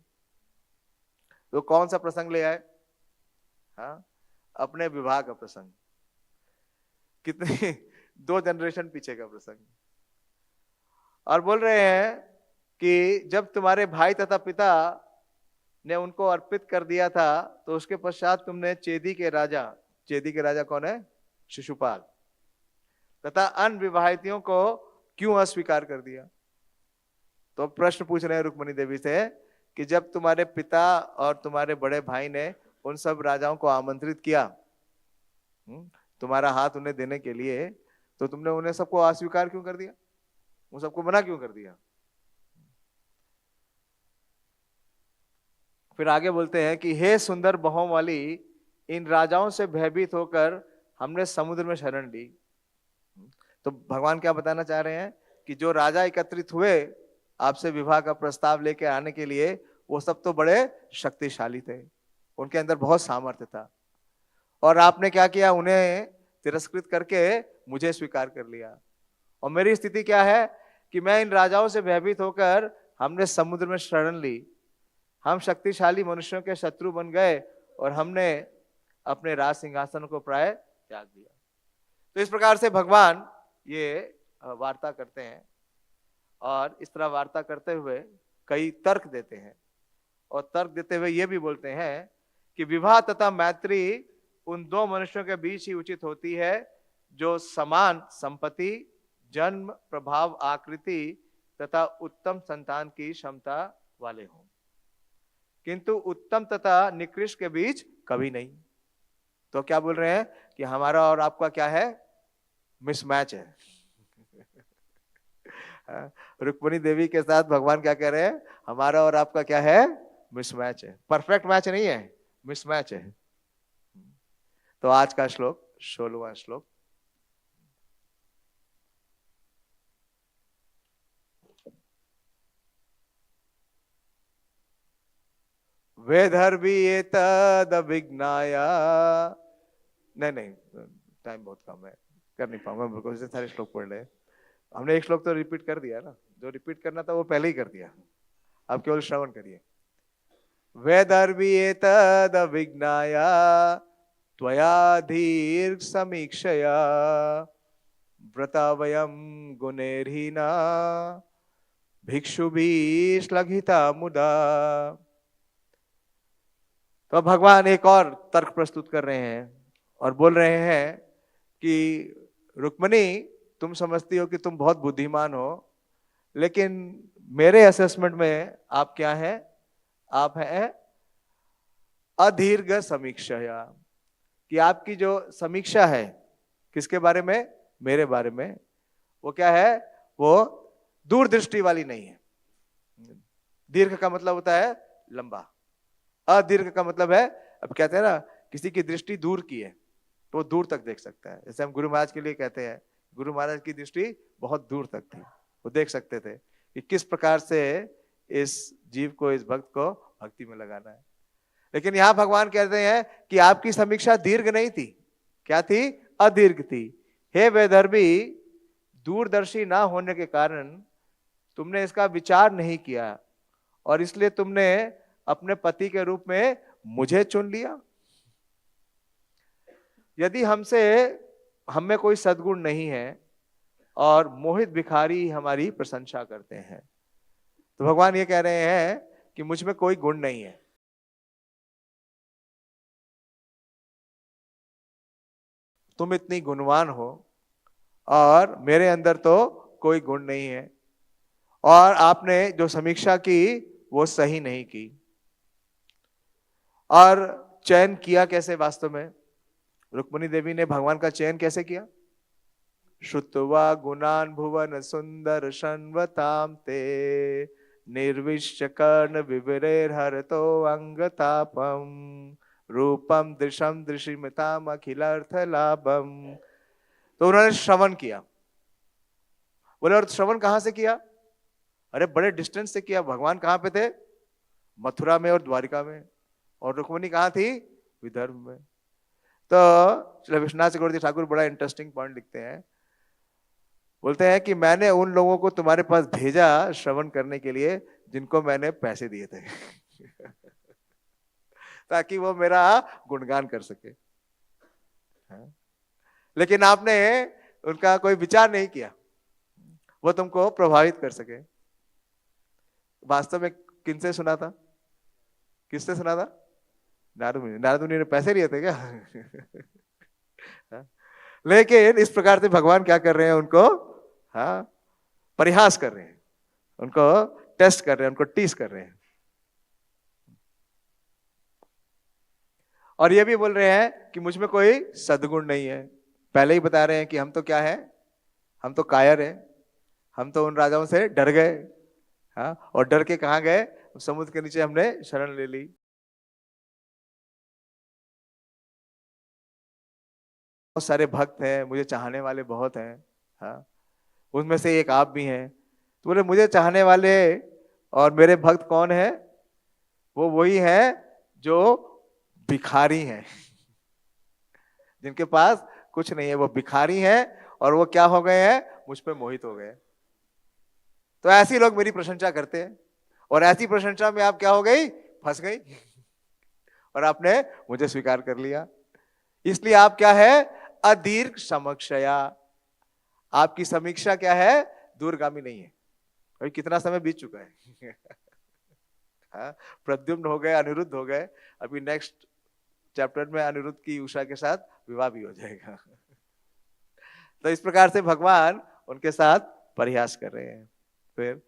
तो कौन सा प्रसंग ले आए? अपने विवाह का प्रसंग। कितनी 2 जनरेशन पीछे का प्रसंग। और बोल रहे हैं कि जब तुम्हारे भाई तथा पिता ने उनको अर्पित कर दिया था तो उसके पश्चात तुमने चेदी के राजा कौन है? शिशुपाल तथा अन्य विवाहितियों को क्यों अस्वीकार कर दिया? तो प्रश्न पूछ रहे हैं रुक्मिणी देवी से कि जब तुम्हारे पिता और तुम्हारे बड़े भाई ने उन सब राजाओं को आमंत्रित किया तुम्हारा हाथ उन्हें देने के लिए, तो तुमने उन्हें सबको अस्वीकार क्यों कर दिया? उन सबको मना क्यों कर दिया? फिर आगे बोलते हैं कि हे सुंदर बहों वाली, इन राजाओं से भयभीत होकर हमने समुद्र में शरण ली। तो भगवान क्या बताना चाह रहे हैं कि जो राजा एकत्रित हुए आपसे विवाह का प्रस्ताव लेकर आने के लिए, वो सब तो बड़े शक्तिशाली थे, उनके अंदर बहुत सामर्थ्य था, और आपने क्या किया? उन्हें तिरस्कृत करके मुझे स्वीकार कर लिया। और मेरी स्थिति क्या है कि मैं इन राजाओं से भयभीत होकर हमने समुद्र में शरण ली, हम शक्तिशाली मनुष्यों के शत्रु बन गए और हमने अपने राज सिंहासन को प्राय त्याग दिया। तो इस प्रकार से भगवान ये वार्ता करते हैं और इस तरह वार्ता करते हुए कई तर्क देते हैं, और तर्क देते हुए ये भी बोलते हैं कि विवाह तथा मैत्री उन 2 मनुष्यों के बीच ही उचित होती है जो समान संपत्ति, जन्म, प्रभाव, आकृति तथा उत्तम संतान की क्षमता वाले हों, किंतु उत्तम तथा निकृष्ट के बीच कभी नहीं। तो क्या बोल रहे हैं कि हमारा और आपका क्या है? मिसमैच है। रुक्मिणी देवी के साथ भगवान क्या कह रहे हैं? हमारा और आपका क्या है? मिसमैच है। परफेक्ट मैच नहीं है, मिसमैच है। तो आज का श्लोक 16वां श्लोक। वेदर्भी एतद अभिज्ञाया। नहीं, टाइम बहुत कम है, कर नहीं पाऊंगा, बिल्कुल से सारे श्लोक पढ़ ले। हमने एक श्लोक तो रिपीट कर दिया ना, जो रिपीट करना था वो पहले ही कर दिया, अब केवल श्रवण करिए। वेदर्भी एतद अभिज्ञाया त्वया दीर्घ समीक्षया व्रता वयं गुणैर्हीना भिक्षुभिः श्लाघिता मुदा। तो भगवान एक और तर्क प्रस्तुत कर रहे हैं और बोल रहे हैं कि रुक्मिणी, तुम समझती हो कि तुम बहुत बुद्धिमान हो, लेकिन मेरे असेसमेंट में आप क्या हैं? आप हैं अदीर्घ समीक्षा। कि आपकी जो समीक्षा है किसके बारे में? मेरे बारे में। वो क्या है? वो दूरदृष्टि वाली नहीं है। दीर्घ का मतलब होता है लंबा, अदीर्घ का मतलब है, अब कहते हैं ना, किसी की दृष्टि दूर की है तो वो दूर तक देख सकता है। जैसे हम गुरु महाराज के लिए कहते हैं, गुरु महाराज की दृष्टि बहुत दूर तक थी, वो देख सकते थे कि किस प्रकार से इस जीव को, इस भक्त को भक्ति में लगाना है। लेकिन यहां भगवान कहते हैं कि आपकी समीक्षा दीर्घ नहीं थी। क्या थी? अदीर्घ थी। हे वैदर्भी, दूरदर्शी ना होने के कारण तुमने इसका विचार नहीं किया और इसलिए तुमने अपने पति के रूप में मुझे चुन लिया। यदि हम में कोई सद्गुण नहीं है और मोहित भिखारी हमारी प्रशंसा करते हैं, तो भगवान ये कह रहे हैं कि मुझ में कोई गुण नहीं है। तुम इतनी गुणवान हो और मेरे अंदर तो कोई गुण नहीं है, और आपने जो समीक्षा की वो सही नहीं की। और चयन किया कैसे? वास्तव में रुक्मिणी देवी ने भगवान का चयन कैसे किया? श्रुत्वा गुणान भुवन सुंदर शन्वताम ते निर्विश्य कर्ण विवरेर हरतो अंगतापम रूपम दृशम दृशिमिताम अखिलार्थ लाभम। तो उन्होंने श्रवण किया। बोले, और श्रवण कहां से किया? अरे बड़े डिस्टेंस से किया। भगवान कहां पे थे? मथुरा में और द्वारिका में। और रुक्मिणी कहां थी? विदर्भ में। तो श्री विश्वनाथ चक्रवर्ती ठाकुर बड़ा इंटरेस्टिंग पॉइंट लिखते हैं। बोलते हैं कि मैंने उन लोगों को तुम्हारे पास भेजा श्रवण करने के लिए जिनको मैंने पैसे दिए थे ताकि वो मेरा गुणगान कर सके। लेकिन आपने उनका कोई विचार नहीं किया, वो तुमको प्रभावित कर सके। वास्तव में किनसे सुना था? किससे सुना था? नारद मुनि। नारद मुनि ने पैसे लिए थे क्या? लेकिन इस प्रकार से भगवान क्या कर रहे हैं? उनको परिहास कर रहे हैं, उनको टेस्ट कर रहे हैं, उनको टीस कर रहे हैं। और ये भी बोल रहे हैं कि मुझ में कोई सद्गुण नहीं है। पहले ही बता रहे हैं कि हम तो क्या है? हम तो कायर हैं। हम तो उन राजाओं से डर गए। और डर के कहां गए? समुद्र के नीचे हमने शरण ले ली। बहुत सारे भक्त हैं, मुझे चाहने वाले बहुत हैं, उनमें से एक आप भी हैं। तो बोले, मुझे चाहने वाले और मेरे भक्त कौन है? वो वही है जो भिखारी हैं, जिनके पास कुछ नहीं है। वो भिखारी हैं और वो क्या हो गए हैं? मुझ पे मोहित हो गए। तो ऐसे लोग मेरी प्रशंसा करते हैं, और ऐसी प्रशंसा में आप क्या हो गई? फंस गई और आपने मुझे स्वीकार कर लिया। इसलिए आप क्या है? अदीर्घ समीक्षा। आपकी समीक्षा क्या है? दूरगामी नहीं है। अभी कितना समय बीत चुका है प्रद्युम्न हो गए, अनिरुद्ध हो गए, अभी नेक्स्ट चैप्टर में अनिरुद्ध की उषा के साथ विवाह भी हो जाएगा तो इस प्रकार से भगवान उनके साथ परिहास कर रहे हैं। फिर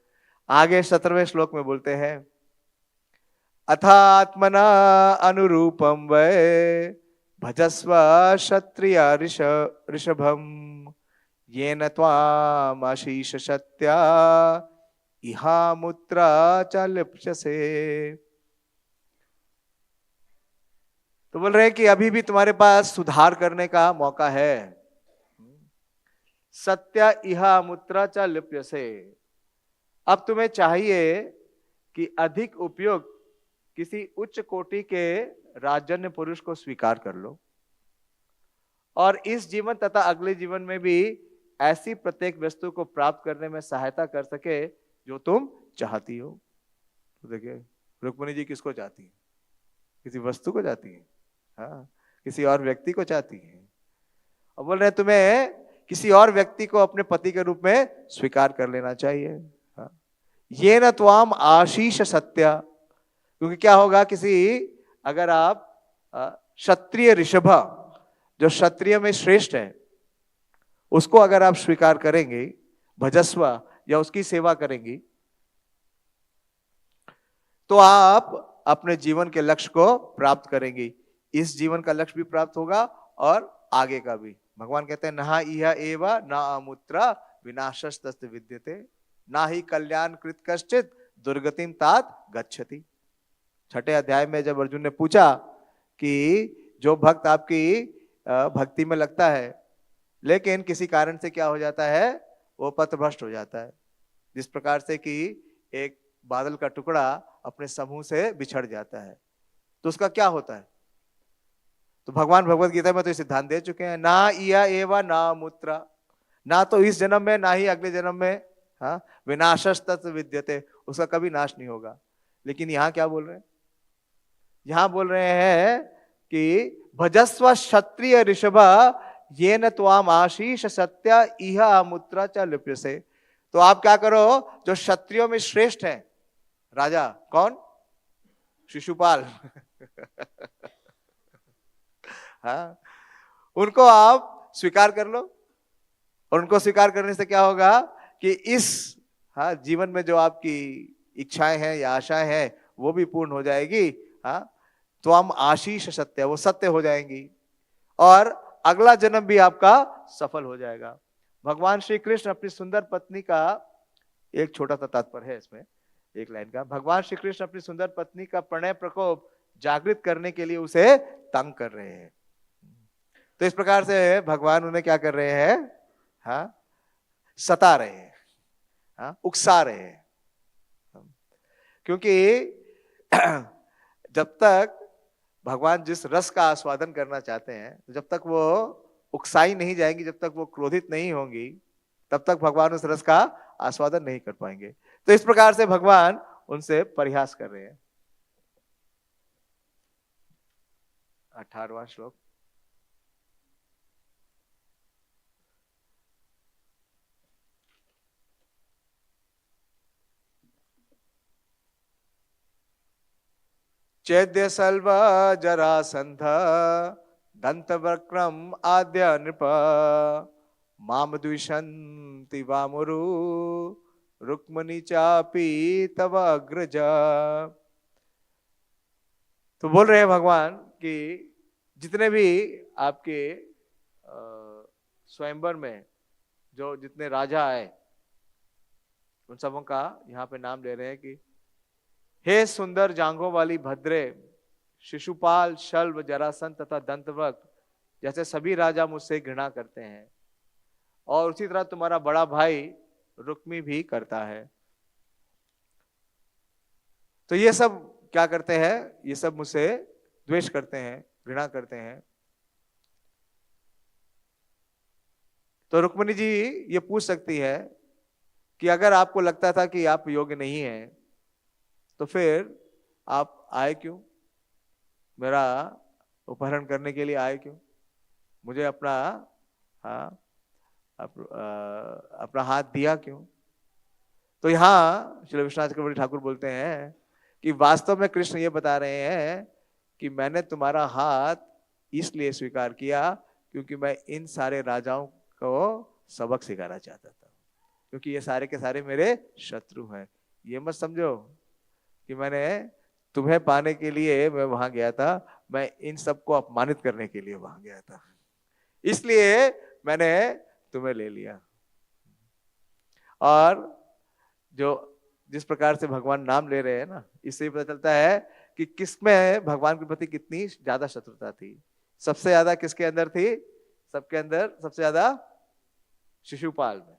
आगे 17वें श्लोक में बोलते हैं, अथात्मना अनुरूपम वै भजस्व क्षत्रिय ऋषभम येन त्वाम आशीष सत्या इहा मुत्रा च लिप्स्यसे। तो बोल रहे हैं कि अभी भी तुम्हारे पास सुधार करने का मौका है। सत्या इहा मुत्रा च लिप्स्यसे। अब तुम्हें चाहिए कि अधिक उपयुक्त किसी उच्च कोटि के राजन्य पुरुष को स्वीकार कर लो, और इस जीवन तथा अगले जीवन में भी ऐसी प्रत्येक वस्तु को प्राप्त करने में सहायता कर सके जो तुम चाहती हो। तो देखिए, रुक्मिणी जी किसको चाहती है? किसी वस्तु को चाहती है, किसी और व्यक्ति को चाहती है। और बोल रहे तुम्हें किसी और व्यक्ति को अपने पति के रूप में स्वीकार कर लेना चाहिए। ये न त्वाम आशीष सत्या। क्योंकि क्या होगा, किसी अगर आप क्षत्रिय ऋषभ जो क्षत्रिय में श्रेष्ठ है उसको अगर आप स्वीकार करेंगे, भजस्व या उसकी सेवा करेंगी, तो आप अपने जीवन के लक्ष्य को प्राप्त करेंगी। इस जीवन का लक्ष्य भी प्राप्त होगा और आगे का भी। भगवान कहते हैं नहा इह एव न अमुत्र विनाशस्तस्य विद्यते ना ही कल्याण कृत कश्चित दुर्गतिम तात गच्छति। छठे अध्याय में जब अर्जुन ने पूछा कि जो भक्त आपकी भक्ति में लगता है लेकिन किसी कारण से क्या हो जाता है, वो पथभ्रष्ट हो जाता है, जिस प्रकार से कि एक बादल का टुकड़ा अपने समूह से बिछड़ जाता है, तो उसका क्या होता है। तो भगवान भगवत गीता में तो सिद्धांत दे चुके हैं, ना इया एवा ना मूत्रा, ना तो इस जन्म में ना ही अगले जन्म में, हाँ, विनाशस्तत् विद्यते, उसका कभी नाश नहीं होगा। लेकिन यहाँ क्या बोल रहे हैं, यहाँ बोल रहे हैं कि भजस्व क्षत्रिय ऋषभ ये न त्वाम आशीष सत्य इह अमुत्रा च लिप्यसे। तो आप क्या करो, जो क्षत्रियों में श्रेष्ठ हैं, राजा कौन, शिशुपाल हाँ, उनको आप स्वीकार कर लो, और उनको स्वीकार करने से क्या होगा कि इस, हाँ, जीवन में जो आपकी इच्छाएं हैं या आशाएं हैं वो भी पूर्ण हो जाएगी। हाँ, तो हम आशीष सत्य, वो सत्य हो जाएंगी और अगला जन्म भी आपका सफल हो जाएगा। भगवान श्री कृष्ण अपनी सुंदर पत्नी का, एक छोटा सा तात्पर्य है इसमें, एक लाइन का, भगवान श्री कृष्ण अपनी सुंदर पत्नी का प्रणय प्रकोप जागृत करने के लिए उसे तंग कर रहे हैं। तो इस प्रकार से भगवान उन्हें क्या कर रहे हैं, हाँ, सता रहे हैं, हाँ, उकसा रहे हैं। क्योंकि जब तक भगवान जिस रस का आस्वादन करना चाहते हैं, जब तक वो उकसाई नहीं जाएंगी, जब तक वो क्रोधित नहीं होंगी, तब तक भगवान उस रस का आस्वादन नहीं कर पाएंगे। तो इस प्रकार से भगवान उनसे परिहास कर रहे हैं। 18वां श्लोक, चैद्य सल्व जरासंध दंत वक्रम आद्य नृप माम द्विषन्ति वामुरु रुक्मणी चापी तव अग्रज। तो बोल रहे हैं भगवान कि जितने भी आपके स्वयंवर में जो जितने राजा आए उन सबों का यहाँ पे नाम ले रहे हैं कि हे सुंदर जांघों वाली भद्रे, शिशुपाल, शल्व, जरासंध तथा दंतवक्र जैसे सभी राजा मुझसे घृणा करते हैं, और उसी तरह तुम्हारा बड़ा भाई रुक्मी भी करता है। तो ये सब क्या करते हैं, ये सब मुझसे द्वेष करते हैं, घृणा करते हैं। तो रुक्मिणी जी ये पूछ सकती है कि अगर आपको लगता था कि आप योग्य नहीं हैं तो फिर आप आए क्यों, मेरा अपहरण करने के लिए आए क्यों, मुझे अपना, हाँ, अपना हाथ दिया क्यों। तो यहाँ श्री विश्वनाथ चक्रवर्ती ठाकुर बोलते हैं कि वास्तव में कृष्ण ये बता रहे हैं कि मैंने तुम्हारा हाथ इसलिए स्वीकार किया क्योंकि मैं इन सारे राजाओं को सबक सिखाना चाहता था, क्योंकि ये सारे के सारे मेरे शत्रु हैं। ये मत समझो कि मैंने तुम्हें पाने के लिए मैं वहां गया था, मैं इन सबको अपमानित करने के लिए वहां गया था, इसलिए मैंने तुम्हें ले लिया। और जो जिस प्रकार से भगवान नाम ले रहे हैं ना, इससे पता चलता है कि किसमें भगवान के प्रति कितनी ज्यादा शत्रुता थी। सबसे ज्यादा किसके अंदर थी, सबके अंदर सबसे ज्यादा शिशुपाल में।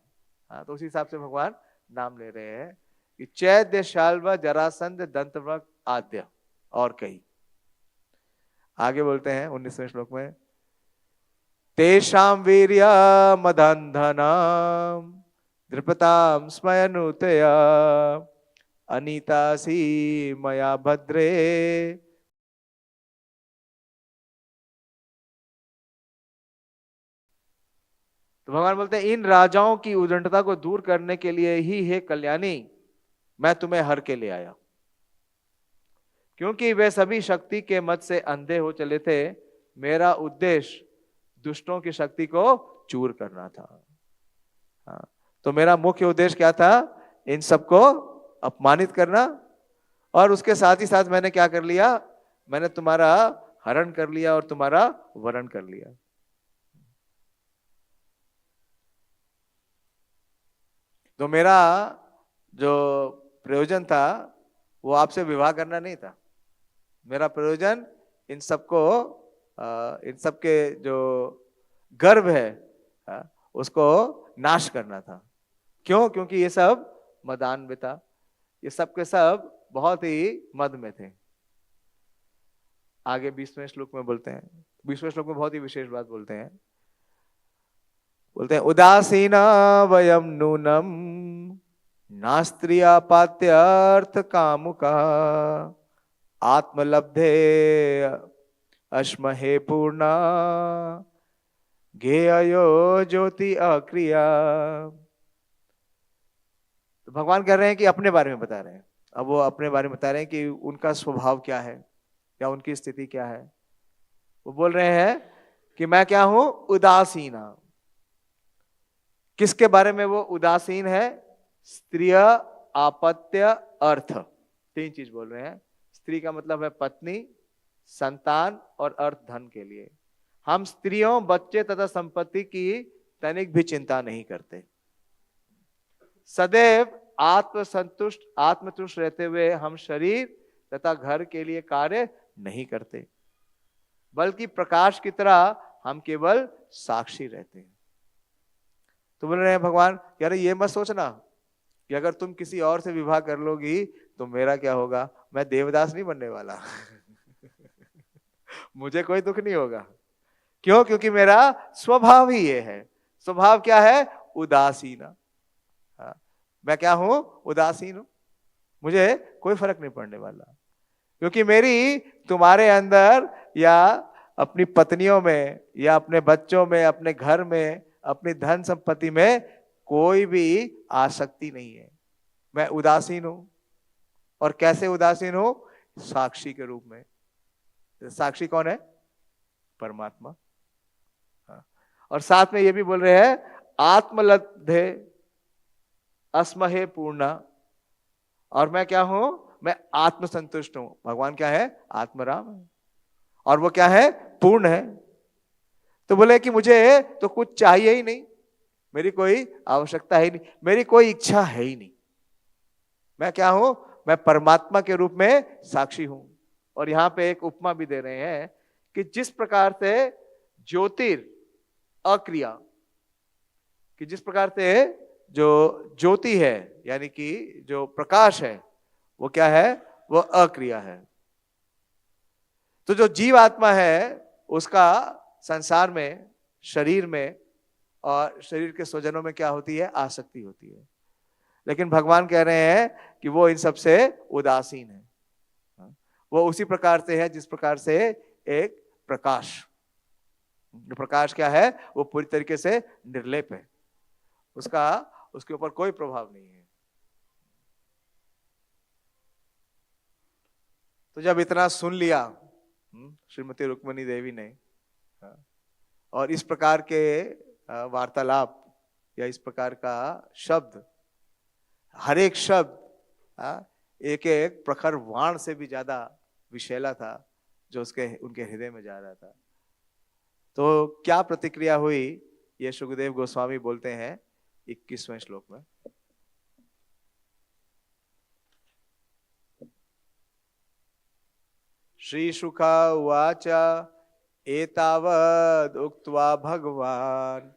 हाँ, तो उसी हिसाब से भगवान नाम ले रहे हैं कि चैद्य, शाल्व, जरासंध, दंतवक्र आद्य, और कई आगे बोलते हैं 19वें श्लोक में, तेषां वीर्य मदंधनम द्रुपताम स्मयनुतया अनीतासी मया भद्रे। तो भगवान बोलते हैं इन राजाओं की उद्दंडता को दूर करने के लिए ही हे कल्याणी मैं तुम्हें हर के ले आया, क्योंकि वे सभी शक्ति के मत से अंधे हो चले थे। मेरा उद्देश्य दुष्टों की शक्ति को चूर करना था। हाँ, तो मेरा मुख्य उद्देश्य क्या था? इन सबको अपमानित करना, और उसके साथ ही साथ मैंने क्या कर लिया? मैंने तुम्हारा हरण कर लिया और तुम्हारा वरण कर लिया। तो मेरा जो प्रयोजन था वो आपसे विवाह करना नहीं था। मेरा प्रयोजन इन सबको, इन सबके जो गर्व है उसको नाश करना था। क्यों? क्योंकि ये सब मदान्वित था, ये सब के सब बहुत ही मद में थे। आगे 20वें श्लोक में बोलते हैं, 20वें श्लोक में बहुत ही विशेष बात बोलते हैं। उदासीना वयम नूनम नास्त्रियापात्यर्थ कामुका आत्मलब्धे अश्महे पूर्णा गेयो ज्योति अक्रिया। तो भगवान कह रहे हैं कि अपने बारे में बता रहे हैं। अब वो अपने बारे में बता रहे हैं कि उनका स्वभाव क्या है या उनकी स्थिति क्या है। वो बोल रहे हैं कि मैं क्या हूं? उदासीना। किसके बारे में वो उदासीन है? स्त्रिय, आपत्य, अर्थ, तीन चीज बोल रहे हैं। स्त्री का मतलब है पत्नी, संतान और अर्थ धन के लिए। हम स्त्रियों, बच्चे तथा संपत्ति की तनिक भी चिंता नहीं करते। सदैव आत्मसंतुष्ट, आत्मतुष्ट रहते हुए हम शरीर तथा घर के लिए कार्य नहीं करते, बल्कि प्रकाश की तरह हम केवल साक्षी रहते हैं। तो बोल रहे हैं भगवान, यार ये मत सोचना कि अगर तुम किसी और से विवाह कर लोगी तो मेरा क्या होगा। मैं देवदास नहीं बनने वाला मुझे कोई दुख नहीं होगा। क्यों? क्योंकि मेरा स्वभाव ही ये है। स्वभाव क्या है? उदासीन। मैं क्या हूं? उदासीन हूं। मुझे कोई फर्क नहीं पड़ने वाला, क्योंकि मेरी तुम्हारे अंदर या अपनी पत्नियों में या अपने बच्चों में, अपने घर में, अपनी धन संपत्ति में कोई भी आसक्ति नहीं है। मैं उदासीन हूं। और कैसे उदासीन हूं? साक्षी के रूप में। साक्षी कौन है? परमात्मा। और साथ में ये भी बोल रहे हैं आत्मलब्धे अस्महे पूर्णा। और मैं क्या हूं? मैं आत्मसंतुष्ट हूं। भगवान क्या है? आत्मराम है। और वो क्या है? पूर्ण है। तो बोले कि मुझे तो कुछ चाहिए ही नहीं, मेरी कोई आवश्यकता ही नहीं, मेरी कोई इच्छा है ही नहीं। मैं क्या हूं? मैं परमात्मा के रूप में साक्षी हूं। और यहां पे एक उपमा भी दे रहे हैं कि जिस प्रकार से ज्योतिर अक्रिया, कि जिस प्रकार से जो ज्योति है यानी कि जो प्रकाश है वो क्या है? वो अक्रिया है। तो जो जीव आत्मा है उसका संसार में, शरीर में और शरीर के स्वजनों में क्या होती है? आसक्ति होती है। लेकिन भगवान कह रहे हैं कि वो इन सबसे उदासीन है। वो उसी प्रकार से है जिस प्रकार से एक प्रकाश, प्रकाश क्या है? वो पूरी तरीके से निर्लेप है, उसका उसके ऊपर कोई प्रभाव नहीं है। तो जब इतना सुन लिया श्रीमती रुक्मणी देवी ने, और इस प्रकार के वार्तालाप या इस प्रकार का शब्द, हर एक शब्द एक एक प्रखर वाण से भी ज्यादा विषैला था जो उनके हृदय में जा रहा था। तो क्या प्रतिक्रिया हुई ये शुकदेव गोस्वामी बोलते हैं 21वें श्लोक में। श्री शुका उवाच एतावद् उक्त्वा भगवान्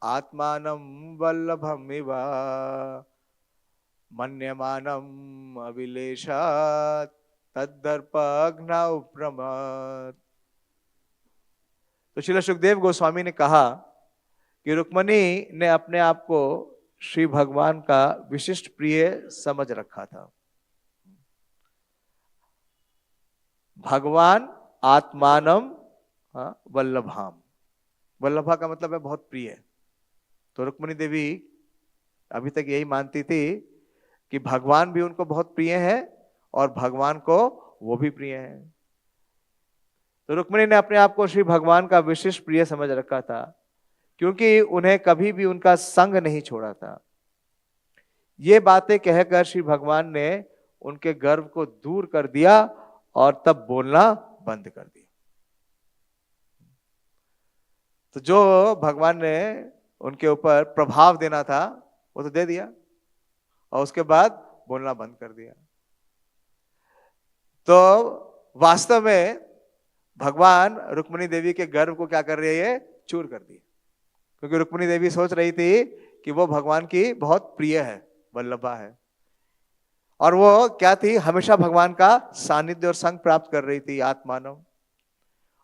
आत्मानं वल्लभमिव मन्यमानम् अभिलेषात् तद्दर्पघ्नौ प्रमत्। तो श्रील सुखदेव गोस्वामी ने कहा कि रुक्मणी ने अपने आप को श्री भगवान का विशिष्ट प्रिय समझ रखा था। भगवान आत्मानम वल्लभाम, वल्लभा का मतलब है बहुत प्रिय। तो रुक्मणी देवी अभी तक यही मानती थी कि भगवान भी उनको बहुत प्रिय है और भगवान को वो भी प्रिय है। तो रुक्मिणी ने अपने आप को श्री भगवान का विशिष्ट प्रिय समझ रखा था, क्योंकि उन्हें कभी भी उनका संग नहीं छोड़ा था। ये बातें कहकर श्री भगवान ने उनके गर्व को दूर कर दिया और तब बोलना बंद कर दिया। तो जो भगवान ने उनके ऊपर प्रभाव देना था वो तो दे दिया, और उसके बाद बोलना बंद कर दिया। तो वास्तव में भगवान रुक्मिणी देवी के गर्व को क्या कर रही है? चूर कर दिया। क्योंकि रुक्मिणी देवी सोच रही थी कि वो भगवान की बहुत प्रिय है, वल्लभा है, और वो क्या थी? हमेशा भगवान का सानिध्य और संग प्राप्त कर रही थी, आत्मानव।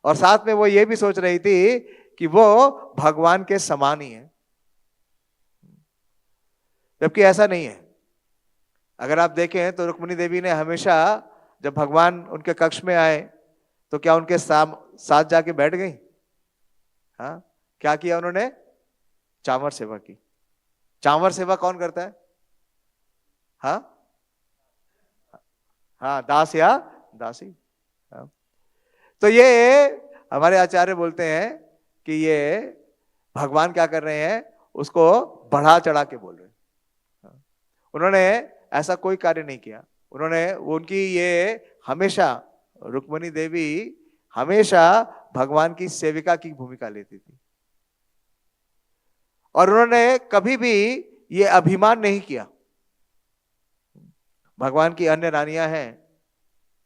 और साथ में वो ये भी सोच रही थी कि वो भगवान के समान ही है, जबकि ऐसा नहीं है। अगर आप देखें तो रुक्मिणी देवी ने हमेशा जब भगवान उनके कक्ष में आए तो क्या उनके साथ जाके बैठ गई? हाँ, क्या किया उन्होंने? चावर सेवा की। चावर सेवा कौन करता है? हाँ हाँ, दास या दासी। हाँ। तो ये हमारे आचार्य बोलते हैं कि ये भगवान क्या कर रहे हैं? उसको बढ़ा चढ़ा के बोल रहे हैं। हाँ। उन्होंने ऐसा कोई कार्य नहीं किया। उन्होंने उनकी ये हमेशा, रुक्मिणी देवी हमेशा भगवान की सेविका की भूमिका लेती थी, और उन्होंने कभी भी ये अभिमान नहीं किया। भगवान की अन्य रानियां हैं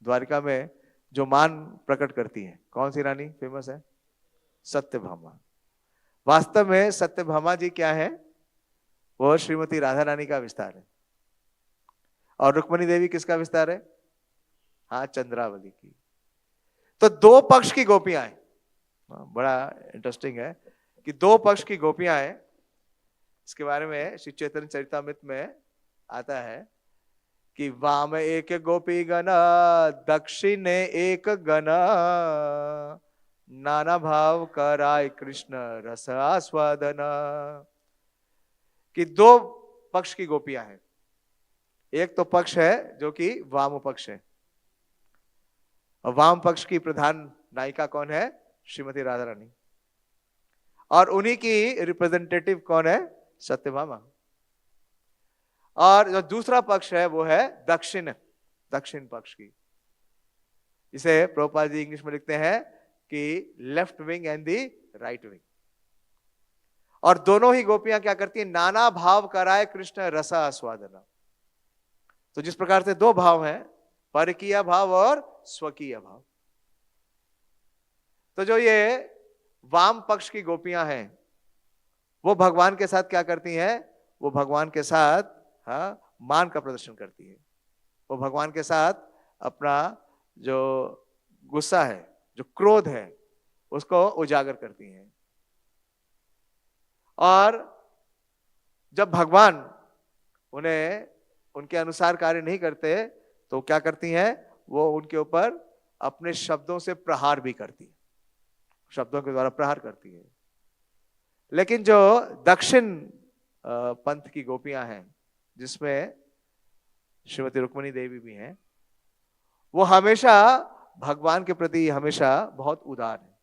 द्वारिका में जो मान प्रकट करती हैं। कौन सी रानी फेमस है? सत्यभामा। वास्तव में सत्यभामा जी क्या है? वो श्रीमती राधा रानी का विस्तार है। और रुक्मिणी देवी किसका विस्तार है? हाँ, चंद्रावली की। तो दो पक्ष की गोपियां हैं। बड़ा इंटरेस्टिंग है कि दो पक्ष की गोपियां हैं। इसके बारे में श्री चैतन्य चरितामृत में आता है कि वाम एक गोपी गना, दक्षिण एक गना, नाना भाव कराय कृष्ण रस आस्वादना। कि दो पक्ष की गोपियां हैं। एक तो पक्ष है जो कि वाम पक्ष है, और वाम पक्ष की प्रधान नायिका कौन है? श्रीमती राधा रानी। और उन्हीं की रिप्रेजेंटेटिव कौन है? सत्यभामा। और जो दूसरा पक्ष है वो है दक्षिण पक्ष की। इसे प्रभुपाद जी इंग्लिश में लिखते हैं कि left wing and the right wing. और दोनों ही गोपियां क्या करती हैं? नाना भाव कराए कृष्ण रसा आस्वादना। तो जिस प्रकार से दो भाव हैं, परकीय भाव और स्वकीय भाव, तो जो ये वाम पक्ष की गोपियां हैं वो भगवान के साथ क्या करती हैं? वो भगवान के साथ मान का प्रदर्शन करती है। वो भगवान के साथ अपना जो गुस्सा है, जो क्रोध है, उसको उजागर करती हैं। और जब भगवान उन्हें उनके अनुसार कार्य नहीं करते तो क्या करती हैं? वो उनके ऊपर अपने शब्दों से प्रहार भी करती है, शब्दों के द्वारा प्रहार करती है। लेकिन जो दक्षिण पंथ की गोपियां हैं, जिसमें श्रीमती रुक्मिणी देवी भी हैं, वो हमेशा भगवान के प्रति हमेशा बहुत उदार है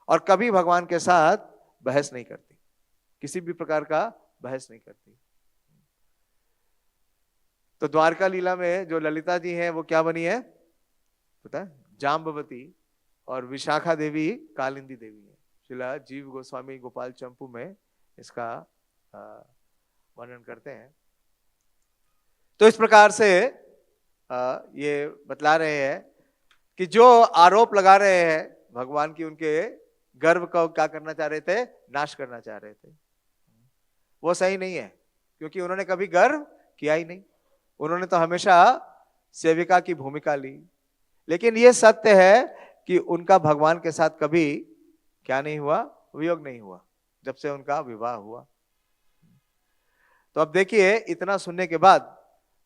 और कभी भगवान के साथ बहस नहीं करती, किसी भी प्रकार का बहस नहीं करती। तो द्वारका लीला में जो ललिता जी हैं वो क्या बनी है पता है? जाम्बवती। और विशाखा देवी कालिंदी देवी है। शिला जीव गोस्वामी गोपाल चंपू में इसका वर्णन करते हैं। तो इस प्रकार से ये बतला रहे हैं कि जो आरोप लगा रहे हैं भगवान की, उनके गर्व को क्या करना चाह रहे थे? नाश करना चाह रहे थे। वो सही नहीं है, क्योंकि उन्होंने कभी गर्व किया ही नहीं। उन्होंने तो हमेशा सेविका की भूमिका ली। लेकिन ये सत्य है कि उनका भगवान के साथ कभी क्या नहीं हुआ? वियोग नहीं हुआ, जब से उनका विवाह हुआ। तो अब देखिए, इतना सुनने के बाद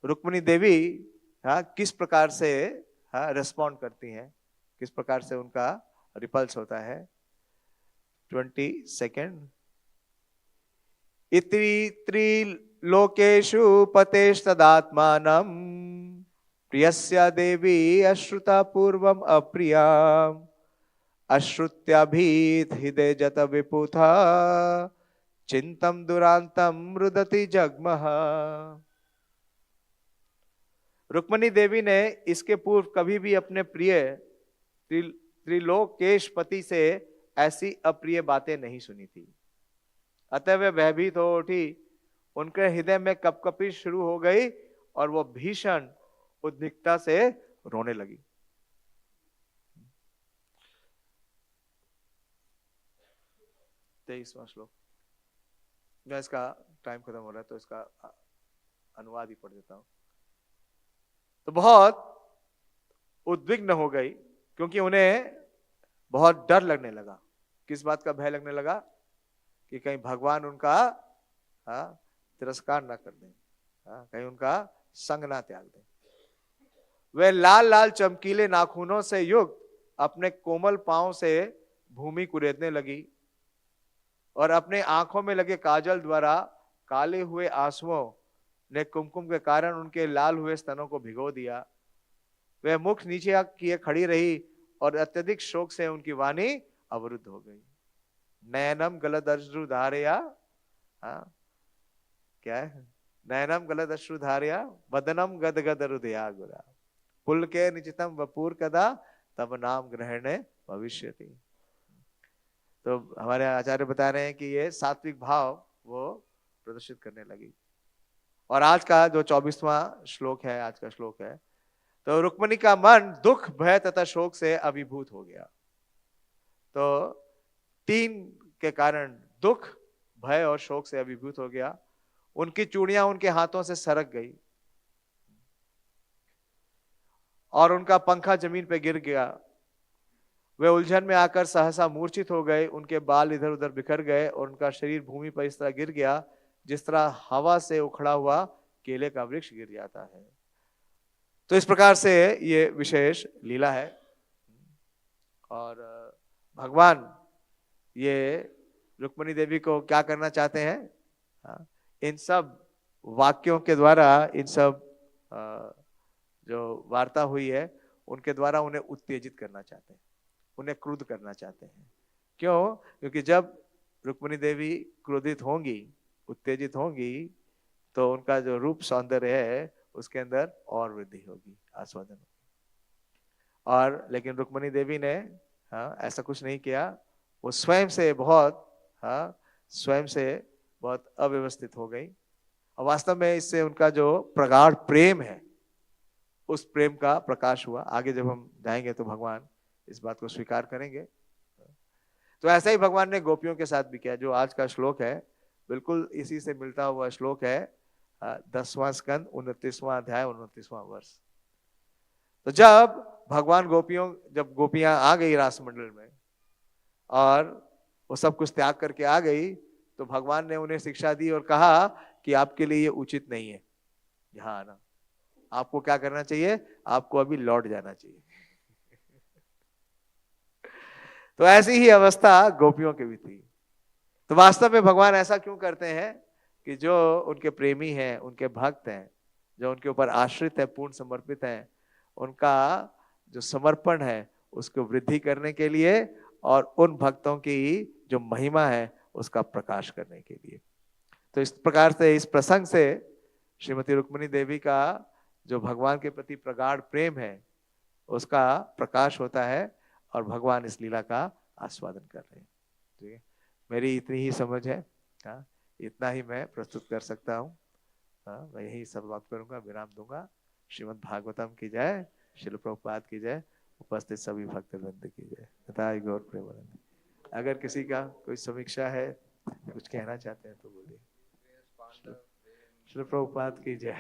रुक्मिणी देवी किस प्रकार से रेस्पॉन्ड करती हैं, किस प्रकार से उनका रिपल्स होता है। 22 इति लोकेषु पतेस्तदात्मानं प्रियस्य देवी अश्रुता पूर्वम अप्रिया अश्रुत्याभीत हृदय जत विपुथा चिंतम दुरांतम रुदति जगमह। रुक्मणी देवी ने इसके पूर्व कभी भी अपने प्रिय त्रिलोकेश पति से ऐसी अप्रिय बातें नहीं सुनी थी। अतः वे भयभीत हो उठी, उनके हृदय में कपकपी शुरू हो गई और वो भीषण उद्विग्नता से रोने लगी। तेईसवां श्लोक। मैं इसका टाइम खत्म हो रहा है तो इसका अनुवाद ही पढ़ देता हूं। तो बहुत उद्विग्न हो गई क्योंकि उन्हें बहुत डर लगने लगा। किस बात का भय लगने लगा? कि कहीं भगवान उनका तिरस्कार ना कर दें, कहीं उनका संग ना त्याग दें। वे लाल लाल चमकीले नाखूनों से युक्त अपने कोमल पांव से भूमि कुरेदने लगी और अपने आंखों में लगे काजल द्वारा काले हुए आंसुओं ने कुमकुम के कारण उनके लाल हुए स्तनों को भिगो दिया। वह मुख नीचे किए खड़ी रही और अत्यधिक शोक से उनकी वाणी अवरुद्ध हो गई। नयनम गलदश्रु धारया, क्या है? नयनम गलदश्रु धारया वदनम गदगद हृदया गुरा पुलके निचितम वपूर कदा तब नाम ग्रहणे भविष्यति। तो हमारे आचार्य बता रहे हैं कि ये सात्विक भाव वो प्रदर्शित करने लगी। और आज का जो 24वां श्लोक है, आज का श्लोक है, तो रुक्मणी का मन दुख भय तथा शोक से अभिभूत हो गया। तो 3 के कारण दुख भय और शोक से अभिभूत हो गया। उनकी चूड़ियां उनके हाथों से सरक गई और उनका पंखा जमीन पे गिर गया। वे उलझन में आकर सहसा मूर्छित हो गए, उनके बाल इधर उधर बिखर गए और उनका शरीर भूमि पर इस तरह गिर गया जिस तरह हवा से उखड़ा हुआ केले का वृक्ष गिर जाता है। तो इस प्रकार से ये विशेष लीला है। और भगवान ये रुक्मणी देवी को क्या करना चाहते हैं? इन सब वाक्यों के द्वारा, इन सब जो वार्ता हुई है उनके द्वारा उन्हें उत्तेजित करना चाहते हैं, उन्हें क्रुद्ध करना चाहते हैं। क्यों? क्योंकि जब रुक्मणी देवी क्रोधित होंगी, उत्तेजित होंगी, तो उनका जो रूप सौंदर्य है उसके अंदर और वृद्धि होगी, आस्वादन होगी। और लेकिन रुक्मणी देवी ने ऐसा कुछ नहीं किया। वो स्वयं से बहुत अव्यवस्थित हो गई। और वास्तव में इससे उनका जो प्रगाढ़ प्रेम है उस प्रेम का प्रकाश हुआ। आगे जब हम जाएंगे तो भगवान इस बात को स्वीकार करेंगे। तो ऐसा ही भगवान ने गोपियों के साथ भी किया। जो आज का श्लोक है बिल्कुल इसी से मिलता हुआ श्लोक है, 10वां स्कंद 29वां अध्याय 29वां वर्ष। तो जब भगवान जब गोपियां आ गई रास मंडल में और वो सब कुछ त्याग करके आ गई, तो भगवान ने उन्हें शिक्षा दी और कहा कि आपके लिए ये उचित नहीं है यहाँ आना। आपको क्या करना चाहिए? आपको अभी लौट जाना चाहिए। तो ऐसी ही अवस्था गोपियों की भी थी। तो वास्तव में भगवान ऐसा क्यों करते हैं कि जो उनके प्रेमी हैं, उनके भक्त हैं, जो उनके ऊपर आश्रित है, पूर्ण समर्पित हैं, उनका जो समर्पण है उसको वृद्धि करने के लिए और उन भक्तों की जो महिमा है उसका प्रकाश करने के लिए। तो इस प्रकार से, इस प्रसंग से श्रीमती रुक्मिणी देवी का जो भगवान के प्रति प्रगाढ़ प्रेम है उसका प्रकाश होता है और भगवान इस लीला का आस्वादन कर रहे हैं। ठीक है, मेरी इतनी ही समझ है, इतना ही मैं प्रस्तुत कर सकता हूँ। मैं यही समाप्त करूंगा, विराम दूंगा। श्रीमद् भागवतम की जय, श्रील प्रभुपाद की जय, उपस्थित सभी भक्तवृंद की जय, तथा गौर प्रेमानंद। अगर किसी का कोई समीक्षा है, कुछ कहना चाहते हैं तो बोलिए। श्रील प्रभुपाद की जय।